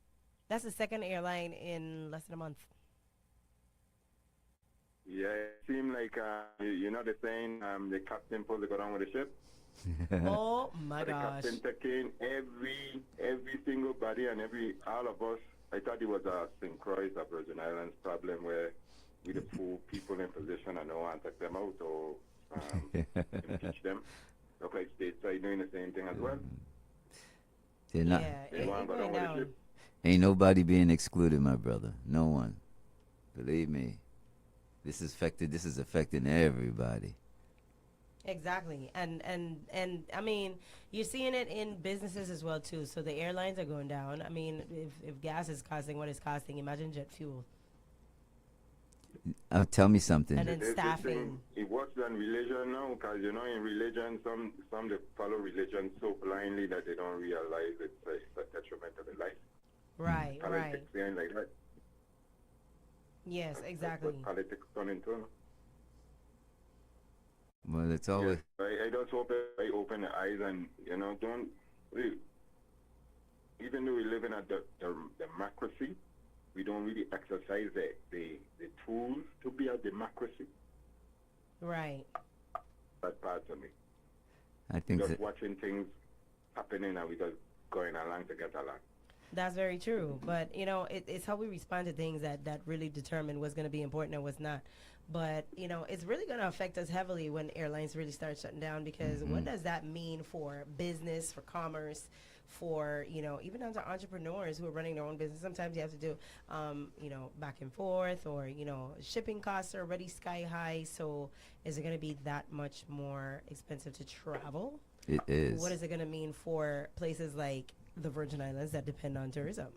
That's the second airline in less than a month. Yeah, it seemed like you know the saying, the captain supposed to go down with the ship. Oh my The gosh. captain took in every single body and all of us. I thought it was a St. Croix, a Virgin Islands problem where we the poor people in position and no one take them out or impeach them. Look like states are doing the same thing as well. They're not. They want to go down with the ship. Ain't nobody being excluded, my brother. No one. Believe me. This is affecting everybody. Exactly. And I mean, you're seeing it in businesses as well too. So the airlines are going down. I mean, if gas is costing what it's costing, imagine jet fuel. Tell me something. And then staffing. It works on religion now, because in religion, some they follow religion so blindly that they don't realize it's a detriment to their life. Right, right. Politics ain't like that. Yes, That's exactly. what politics turn into. Well, it's always. I just hope I open the eyes and don't. Even though we live in a democracy, we don't really exercise the tools to be a democracy. Right. That part of me. I think just that watching things happening and we just going along to get along. That's very true. But, it's how we respond to things that really determine what's going to be important and what's not. But, it's really going to affect us heavily when airlines really start shutting down, because what does that mean for business, for commerce, for, even under entrepreneurs who are running their own business? Sometimes you have to do, back and forth, or, shipping costs are already sky high. So is it going to be that much more expensive to travel? it is. What is it going to mean for places like the Virgin Islands that depend on tourism?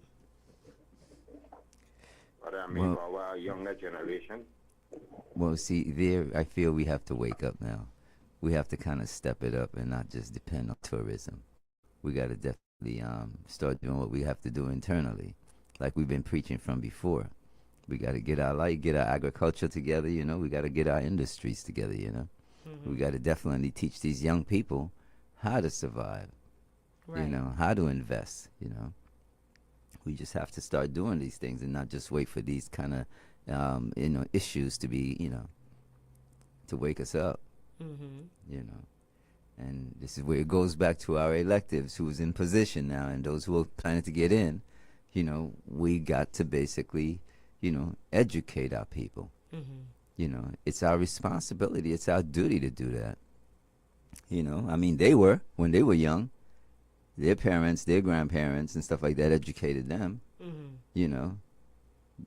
But I mean, for our younger generation. Well, see, I feel we have to wake up now. We have to kind of step it up and not just depend on tourism. We got to definitely start doing what we have to do internally, like we've been preaching from before. We got to get our agriculture together, We got to get our industries together, We got to definitely teach these young people how to survive, Right. How to invest, We just have to start doing these things and not just wait for these kind of, issues to be, to wake us up, And this is where it goes back to our electives, who's in position now, and those who are planning to get in. We got to basically, educate our people. It's our responsibility. It's our duty to do that. I mean, when they were young, their parents, their grandparents, and stuff like that educated them.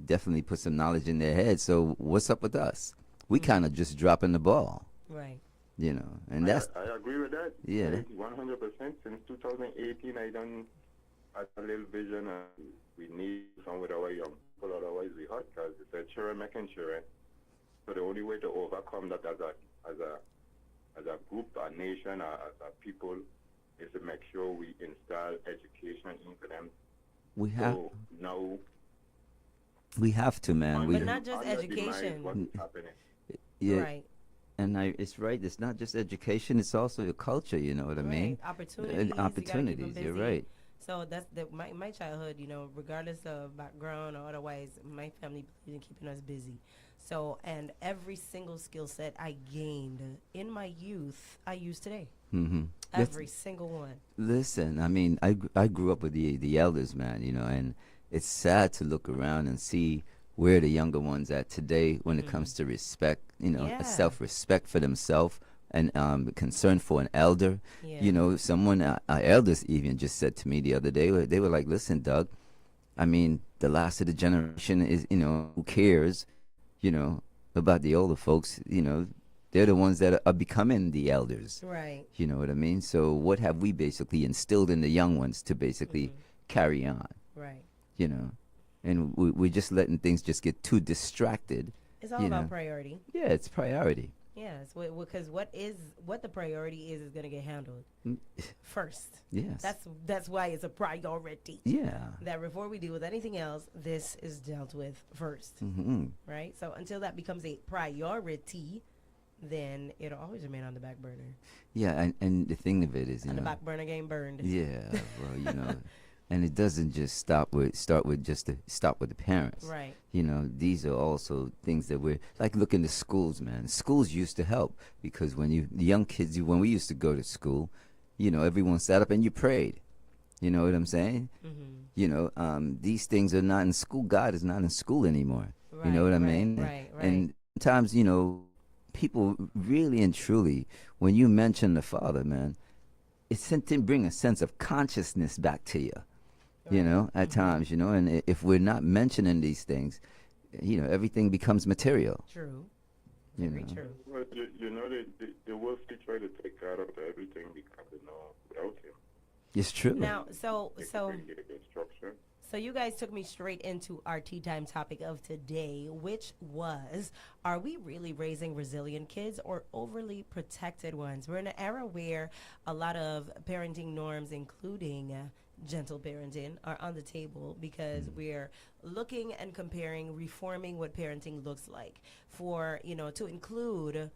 Definitely put some knowledge in their head. So what's up with us? We kind of just dropping the ball. Right. And that's. I agree with that. Yeah. 100%. Since 2018, I done a little vision. We need some with our young people, otherwise we hurt, because it's a children making children. So the only way to overcome that as a group, a nation, as a people, is to make sure we install education into them. We have. So now. We have to, man. But not just education. What's happening. Yeah. Right. And it's right. It's not just education. It's also your culture. You know what I mean? Opportunities. Opportunities. You're right. So that's my childhood. Regardless of background or otherwise, my family believed in keeping us busy. So, and every single skill set I gained in my youth, I use today. Mm-hmm. Every single one. Listen, I mean, I grew up with the elders, man. And it's sad to look around and see where the younger ones at today when it comes to respect, a self-respect for themselves and concern for an elder. Yeah. Someone, our elders even just said to me the other day, they were like, listen, Doug, I mean, the last of the generation is, who cares, about the older folks, they're the ones that are becoming the elders. Right. You know what I mean? So what have we basically instilled in the young ones to basically carry on? Right. And we're just letting things just get too distracted, It's all about priority. Yeah, it's priority. Yes, because what the priority is going to get handled first. Yes. That's why it's a priority. Yeah. That before we deal with anything else, this is dealt with first. Mm-hmm. Right? So until that becomes a priority, then it'll always remain on the back burner. Yeah, and the thing of it is, the back burner getting burned. Yeah, well, and it doesn't just stop with the parents. Right. These are also things that we're like. Look into schools, man. Schools used to help because when the young kids, when we used to go to school, everyone sat up and you prayed. You know what I'm saying? Mm-hmm. These things are not in school. God is not in school anymore. Right, you know what I mean? Right. And sometimes, people really and truly, when you mention the Father, man, it's sent to bring a sense of consciousness back to you. At times, and if we're not mentioning these things, everything becomes material. True. Very true. Well, the world still try to take God out of everything because without Him. It's true. Now, so structure. So you guys took me straight into our tea time topic of today, which was, are we really raising resilient kids or overly protected ones? We're in an era where a lot of parenting norms, including gentle parenting, are on the table because we're looking and comparing, reforming what parenting looks like for, to include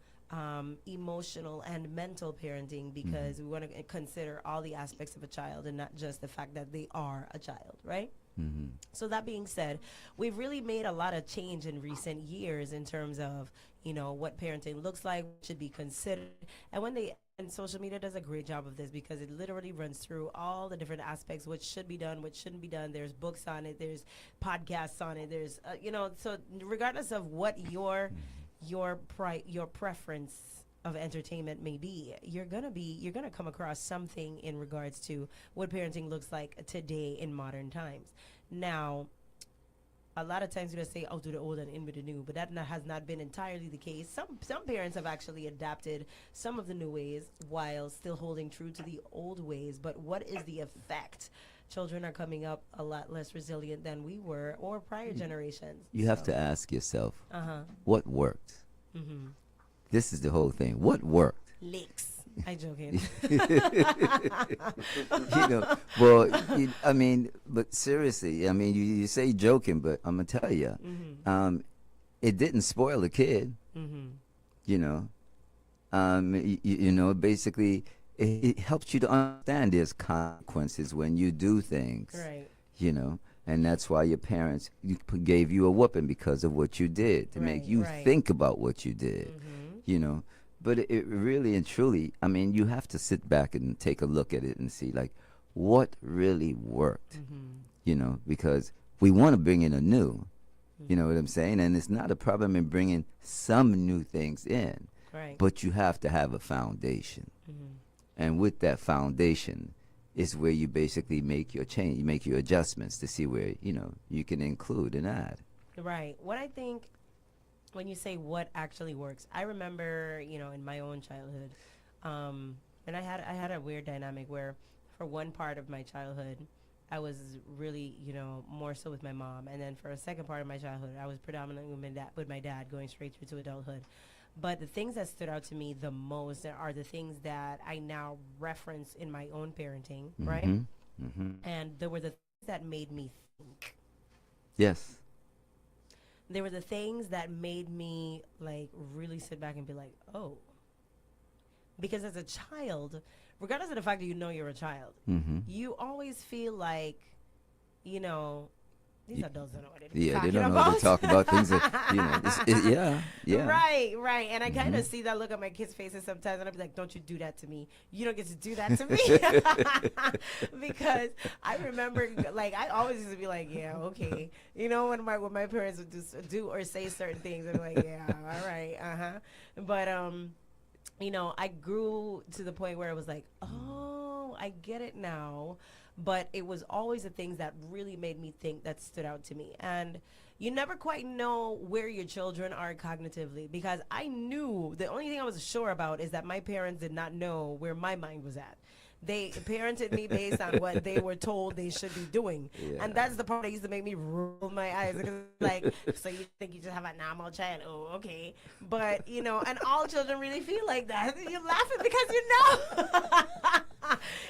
emotional and mental parenting, because we want to consider all the aspects of a child and not just the fact that they are a child, right? Mm-hmm. So that being said, we've really made a lot of change in recent years in terms of, what parenting looks like, should be considered. And social media does a great job of this because it literally runs through all the different aspects, what should be done, what shouldn't be done. There's books on it, there's podcasts on it, there's, so regardless of what your preference of entertainment may be, you're gonna come across something in regards to what parenting looks like today in modern times. Now, a lot of times we're gonna say, "Oh, do the old and in with the new," but that has not been entirely the case. Some parents have actually adapted some of the new ways while still holding true to the old ways. But what is the effect? Children are coming up a lot less resilient than we were or prior generations. You have to ask yourself, Uh-huh. what worked? Mm-hmm. This is the whole thing. What worked? Licks. I joking. But seriously, you say joking, but I'm gonna tell you, it didn't spoil the kid. Basically, it helps you to understand there's consequences when you do things. Right. And that's why your parents gave you a whooping because of what you did to make you think about what you did. But it really and truly, you have to sit back and take a look at it and see, like, what really worked, because we want to bring in a new, you know what I'm saying? And it's not a problem in bringing some new things in, but you have to have a foundation. And with that foundation is where you basically make your change, you make your adjustments to see where, you can include and add. Right. What I think, when you say what actually works, I remember, in my own childhood, and I had a weird dynamic where, for one part of my childhood, I was really, more so with my mom, and then for a second part of my childhood, I was predominantly with my dad, going straight through to adulthood. But the things that stood out to me the most are the things that I now reference in my own parenting, right? Mm-hmm. And there were the things that made me think. Yes. There were the things that made me, like, really sit back and be like, oh. Because as a child, regardless of the fact that you're a child, you always feel like, these adults don't know what they're Yeah, talking they don't know about. how to talk about things that, yeah. Right. And I kind of see that look on my kids' faces sometimes, and I'll be like, don't you do that to me. You don't get to do that to me. Because I remember, like, I always used to be like, yeah, okay. When my parents would do or say certain things, I'm like, yeah, all right, uh-huh. But, I grew to the point where it was like, oh, I get it now. But it was always the things that really made me think that stood out to me. And you never quite know where your children are cognitively, because I knew the only thing I was sure about is that my parents did not know where my mind was at. They parented me based on what they were told they should be doing. Yeah. And that's the part that used to make me roll my eyes. Because like, so you think you just have a normal child? Oh, okay. But, you know, and all children really feel like that. You're laughing because you know.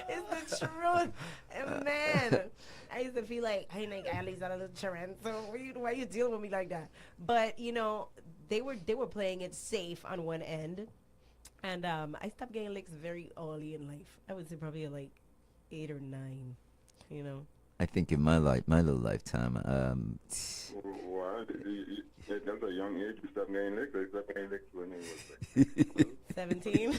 It's the truth. And man, I used to feel like, hey, Nick, at least I'm a little children. So why you dealing with me like that? But, you know, they were playing it safe on one end. And I stopped getting licks very early in life. I would say probably like 8 or 9, you know. I think in my little lifetime, What? That's a young age you stop getting licked. I stopped getting licked when I was like 17.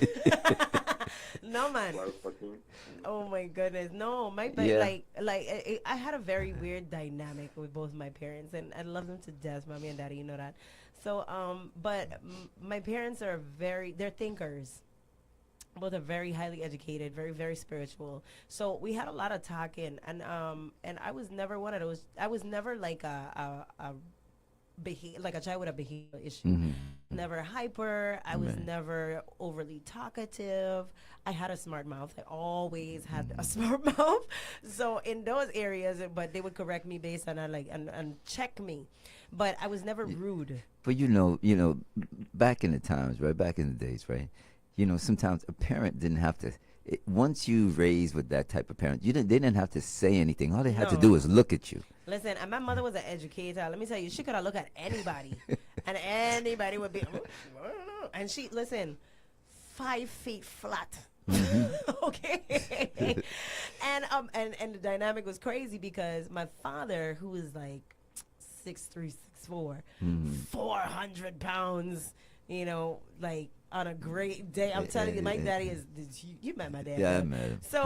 No, man. 12, 14. Oh my goodness, no. I had a very weird dynamic with both my parents, and I love them to death, mommy and daddy. You know that. So, but my parents are they're thinkers. Both are very highly educated, very, very spiritual. So we had a lot of talking, and I was never one of those. I was never like a child with a behavioral issue. Mm-hmm. Never hyper. I was never overly talkative. I had a smart mouth. I always had a smart mouth. So in those areas, but they would correct me based on and check me. But I was never rude. But you know, back in the times, right? Back in the days, right? You know, sometimes a parent didn't have to. Once you raised with that type of parent, they didn't have to say anything. All they had to do was look at you. Listen, and my mother was an educator. Let me tell you, she could have looked at anybody, and anybody would be. And she 5 feet flat. Okay. And the dynamic was crazy because my father, who was like 6'3", 6'4", 400 pounds, you know, like on a great day. I'm telling you, my daddy is, you met my dad. Yeah, I met him. So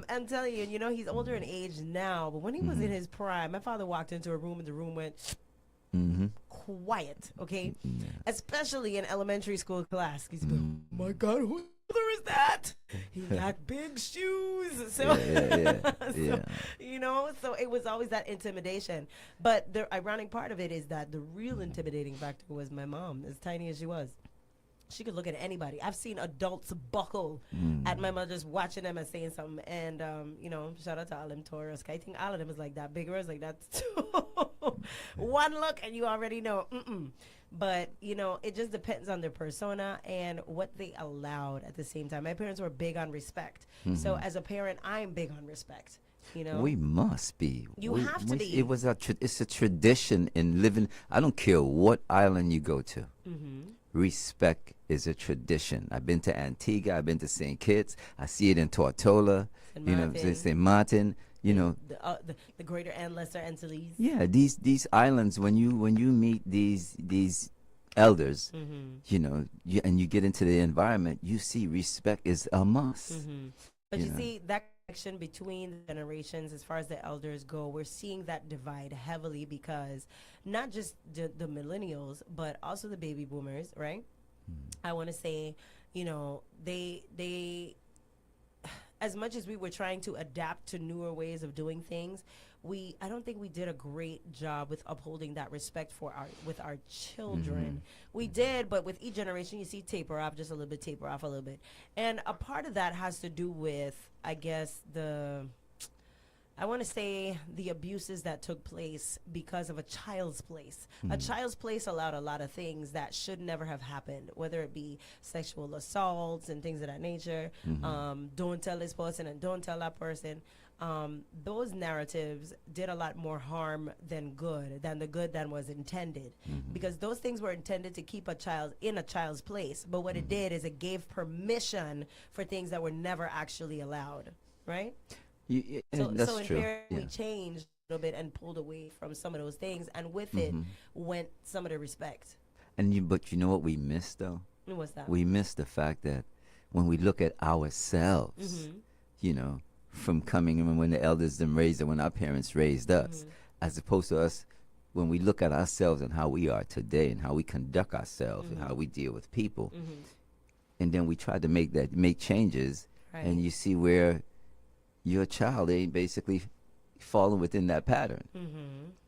I'm telling you, you know, he's older in age now, but when he was in his prime, my father walked into a room and the room went quiet, okay? Yeah. Especially in elementary school class. He's like, oh my God, who is that? He got big shoes. So, you know, so it was always that intimidation. But the ironic part of it is that the real intimidating factor was my mom, as tiny as she was. She could look at anybody. I've seen adults buckle at my mother's watching them and saying something. And, you know, shout out to all them Taurus. I think all of them is like that. Big girls like that too. One look and you already know. But, you know, it just depends on their persona and what they allowed at the same time. My parents were big on respect. So as a parent, I'm big on respect. You know, we must be. You have to be. It's a tradition in living. I don't care what island you go to. Respect is a tradition. I've been to Antigua. I've been to St. Kitts. I see it in Tortola. St. Martin. You know, the Greater and Lesser Antilles. Yeah, these islands. When you meet these elders, you know, and you get into the environment, you see respect is a must. But you see that connection between the generations, as far as the elders go, we're seeing that divide heavily because not just the millennials, but also the baby boomers, right? I want to say, you know, they as much as we were trying to adapt to newer ways of doing things, I don't think we did a great job with upholding that respect with our children. We did, but with each generation, you see taper off a little bit. And a part of that has to do with, I guess, I want to say the abuses that took place because of a child's place. A child's place allowed a lot of things that should never have happened, whether it be sexual assaults and things of that nature. Don't tell this person and don't tell that person. Those narratives did a lot more harm than the good that was intended. Because those things were intended to keep a child in a child's place. But what it did is it gave permission for things that were never actually allowed, right? That's true. We changed a little bit and pulled away from some of those things, and with it went some of the respect. But you know what we missed though? What's that? We missed the fact that when we look at ourselves, you know, from coming and when the elders them raised us, when our parents raised us, as opposed to us, when we look at ourselves and how we are today and how we conduct ourselves and how we deal with people, and then we try to make changes, and you see where your child ain't basically falling within that pattern,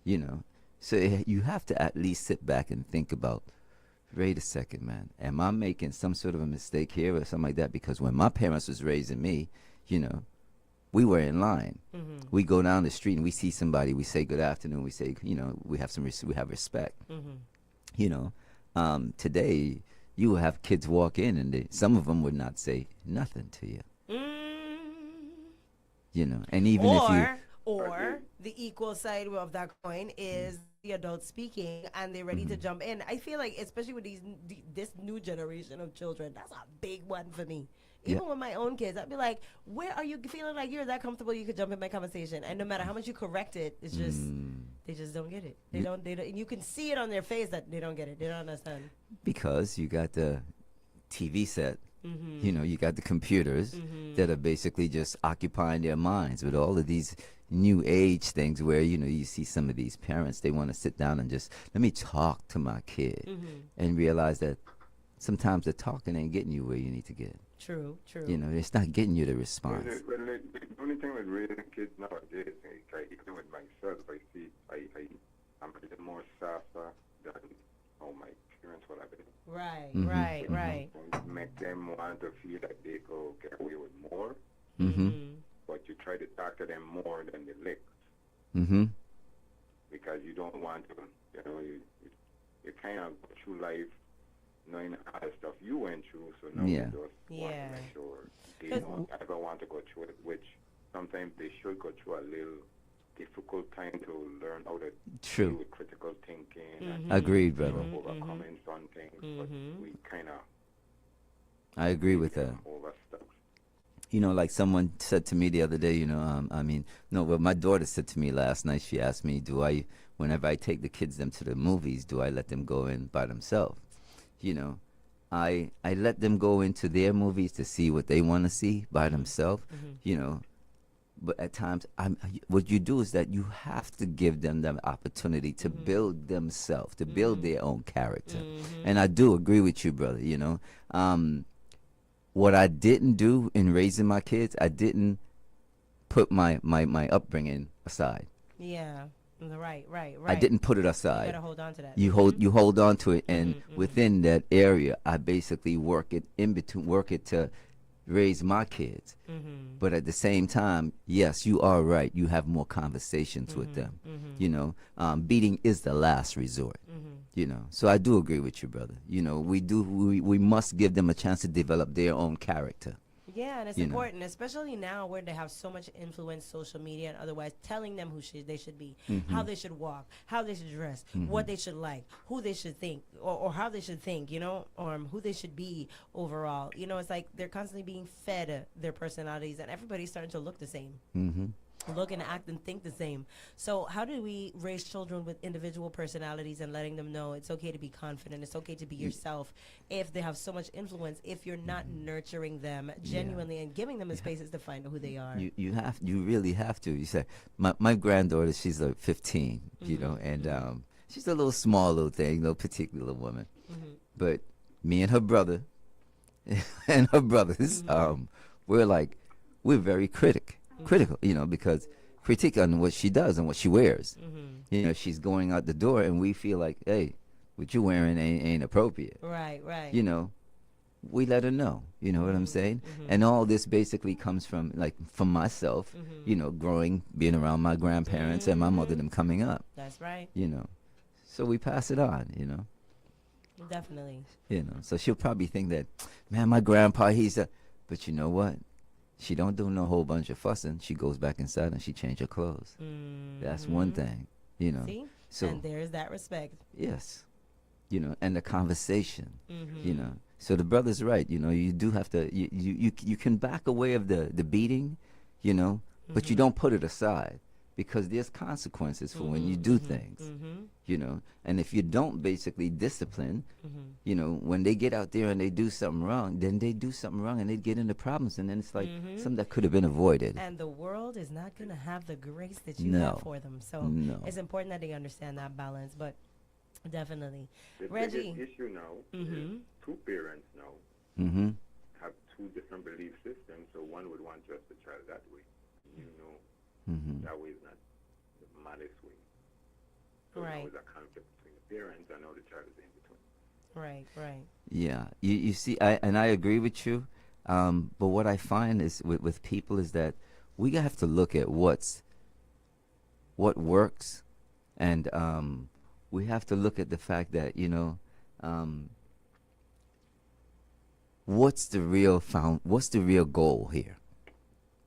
you know. So you have to at least sit back and think about, wait a second, man, am I making some sort of a mistake here or something like that? Because when my parents was raising me, you know, we were in line. Mhm. We go down the street and we see somebody, we say good afternoon, we say, you know, we have we have respect. Mhm. You know, today you will have kids walk in and some of them would not say nothing to you. You know, and even if you or the equal side of that coin is the adults speaking and they're ready to jump in. I feel like, especially with this new generation of children, that's a big one for me. Even with my own kids, I'd be like, where are you feeling like you're that comfortable you could jump in my conversation? And no matter how much you correct it, it's just, they just don't get it. They don't, and you can see it on their face that they don't get it. They don't understand. Because you got the TV set, you know, you got the computers that are basically just occupying their minds with all of these new age things where, you know, you see some of these parents, they want to sit down and just, let me talk to my kid and realize that sometimes the talking ain't getting you where you need to get. True. You know, it's not getting you the response. Well, the only thing with raising kids nowadays, like, even with myself, I see I'm a little more softer than how my parents would have been. Right. Make them want to feel like they go get away with more, but you try to talk to them more than the licks. Because you don't want to, you know, you kind of go through life knowing all the stuff you went through, so now you just want to make sure they don't ever want to go through it, which sometimes they should go through a little difficult time to learn how to deal with critical thinking. Agreed, brother. Overcoming some things, but we kind of... I agree with that. You know, like someone said to me the other day, you know, but my daughter said to me last night, she asked me, whenever I take the kids them to the movies, do I let them go in by themselves? You know, I let them go into their movies to see what they want to see by themselves, you know. But at times, what you do is that you have to give them the opportunity to build themselves, to build their own character. And I do agree with you, brother, you know. What I didn't do in raising my kids, I didn't put my upbringing aside. Yeah. Right. I didn't put it aside. You gotta hold on to that. You hold on to it, and within that area, I basically work it to raise my kids. But at the same time, yes, you are right. You have more conversations with them. You know, beating is the last resort. You know, so I do agree with you, brother. You know, we must give them a chance to develop their own character. Yeah, and it's important, especially now where they have so much influence, social media and otherwise, telling them who they should be, how they should walk, how they should dress, what they should like, who they should think, or how they should think, you know, or who they should be overall. You know, it's like they're constantly being fed their personalities, and everybody's starting to look the same. Look and act and think the same. So how do we raise children with individual personalities and letting them know it's okay to be confident, it's okay to be yourself if they have so much influence, if you're not nurturing them genuinely and giving them the spaces to find out who they are? You really have to. You say, my granddaughter, she's like 15, you know, and she's a little small little thing, no particular woman. But me and her brother and her brothers, we're very critical, you know, because critique on what she does and what she wears. You know, she's going out the door and we feel like, hey, what you wearing ain't appropriate. Right. You know, we let her know, you know what I'm saying? And all this basically comes from myself, you know, being around my grandparents and my mother, them coming up. That's right. You know, so we pass it on, you know. Definitely. You know, so she'll probably think that, man, my grandpa, but you know what? She don't do no whole bunch of fussing. She goes back inside and she change her clothes. That's one thing, you know. See? So, and there's that respect. Yes. You know, and the conversation, you know. So the brother's right, you know, you do have to, you can back away of the beating, you know, but you don't put it aside because there's consequences for when you do things, you know. And if you don't basically discipline, you know, when they get out there and they do something wrong, then they do something wrong and they get into problems. And then it's like something that could have been avoided. And the world is not going to have the grace that you have for them. So it's important that they understand that balance. But definitely. The Reggie. biggest issue now is two parents now have two different belief systems. So one would want just the child that way. You know, that way is not the modest way. So now there's a conflict between the parents. I know the child is in between. Right. Yeah, you see, I agree with you. But what I find is with people is that we have to look at what works, and we have to look at the fact that, you know, what's the real goal here?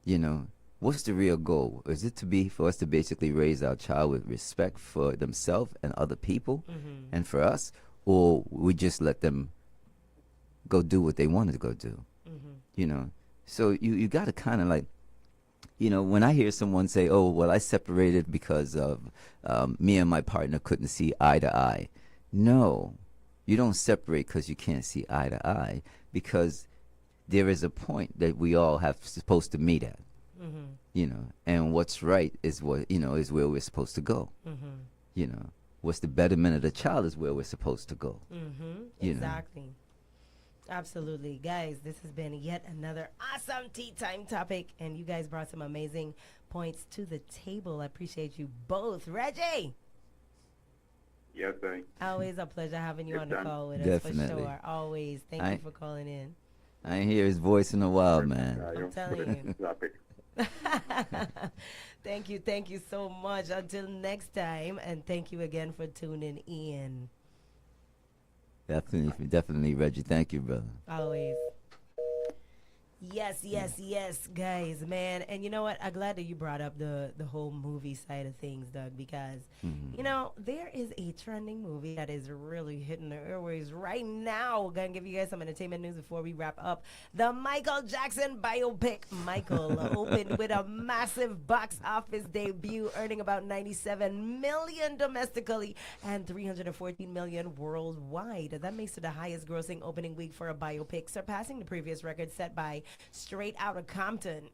You know, what's the real goal? Is it to be for us to basically raise our child with respect for themselves and other people, and for us, or we just let them go do what they wanted to go do? You know, so you got to kind of like, you know, when I hear someone say, "Oh, well, I separated because of me and my partner couldn't see eye to eye," no, you don't separate because you can't see eye to eye, because there is a point that we all have supposed to meet at. You know, and what's right is what, you know, is where we're supposed to go. You know, what's the betterment of the child is where we're supposed to go. Exactly. Know? Absolutely. Guys, this has been yet another awesome tea time topic, and you guys brought some amazing points to the table. I appreciate you both. Reggie! Yes, thanks. Always a pleasure having you on the call with Definitely. us, for sure. Always. Thank you for calling in. I ain't hear his voice in a while, man. I'm telling you. Thank you so much. Until next time, and thank you again for tuning in. Definitely, Reggie. Thank you, brother. Always. Yes, guys, man. And you know what? I'm glad that you brought up the whole movie side of things, Doug, because, you know, there is a trending movie that is really hitting the airwaves right now. We're going to give you guys some entertainment news before we wrap up. The Michael Jackson biopic, Michael, opened with a massive box office debut, earning about $97 million domestically and $314 million worldwide. That makes it the highest grossing opening week for a biopic, surpassing the previous record set by Straight Outta Compton.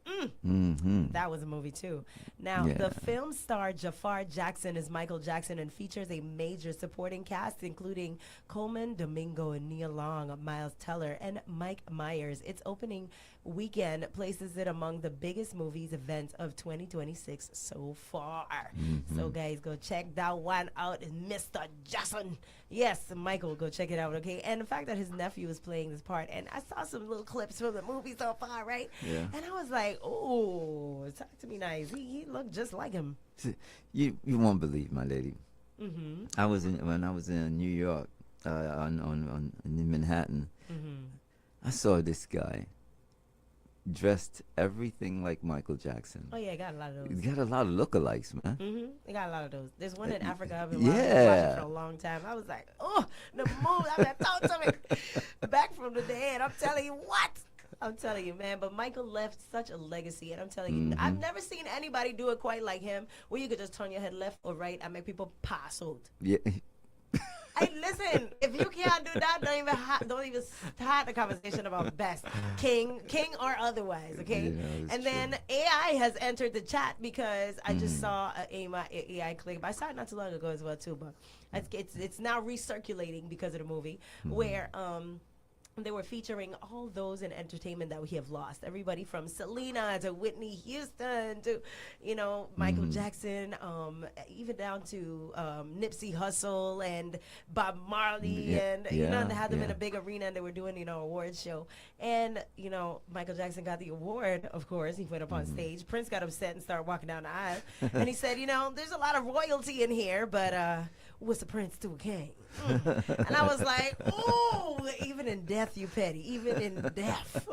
That was a movie too. Now, the film star Jafar Jackson is Michael Jackson and features a major supporting cast, including Coleman Domingo and Nia Long, Miles Teller, and Mike Myers. Its opening weekend places it among the biggest movies events of 2026 so far. So guys, go check that one out. Mr. Jackson. Yes, Michael, go check it out, okay? And the fact that his nephew is playing this part, and I saw some little clips from the movie so far, right? Yeah. And I was like, oh, talk to me nice. He looked just like him. You won't believe, my lady. When I was in New York, in Manhattan, I saw this guy dressed everything like Michael Jackson. Oh, yeah, I got a lot of those. He's got a lot of lookalikes, man. They got a lot of those. There's one in Africa I've been watching for a long time. I was like, oh, the move. I mean, talk to me. Back from the dead. I'm telling you what. I'm telling you, man. But Michael left such a legacy, and I'm telling you, I've never seen anybody do it quite like him, where you could just turn your head left or right and make people pass out. Yeah. Hey, listen, if you can't do that, don't even start the conversation about best king or otherwise, okay? Yeah, and then AI has entered the chat, because I just saw an AI clip. I saw it not too long ago as well too, but it's now recirculating because of the movie, where they were featuring all those in entertainment that we have lost. Everybody from Selena to Whitney Houston to, you know, Michael Jackson, even down to Nipsey Hussle and Bob Marley. And, you know, they had them in a big arena, and they were doing, you know, awards show. And, you know, Michael Jackson got the award, of course. He went up on stage. Prince got upset and started walking down the aisle. And he said, you know, there's a lot of royalty in here, but what's a prince to a king? And I was like, oh, even in death, you petty. Even in death.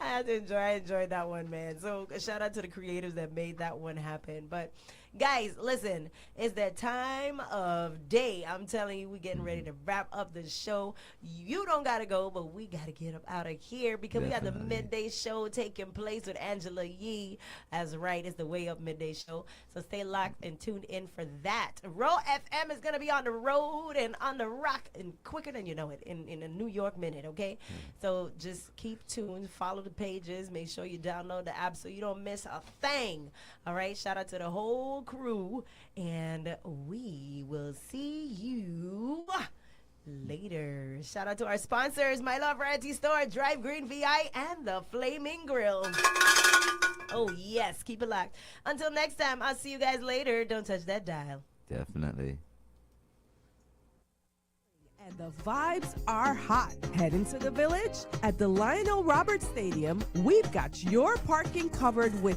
I enjoyed that one, man. So shout out to the creators that made that one happen. But guys, listen, it's that time of day. I'm telling you, we're getting ready to wrap up the show. You don't got to go, but we got to get up out of here, because we got the midday show taking place with Angela Yee. That's right, it's the Way Up Midday Show. So stay locked and tuned in for that. Row FM is going to be on the road and on the rock and quicker than you know it in a New York minute, okay? So just keep tuned, follow the pages, make sure you download the app so you don't miss a thing. All right, shout out to the whole crew, and we will see you later. Shout out to our sponsors, My Love Variety Store, Drive Green VI, and the Flaming Grill. Oh yes, keep it locked. Until next time, I'll see you guys later. Don't touch that dial. Definitely. And the vibes are hot. Head into the village? At the Lionel Roberts Stadium, we've got your parking covered with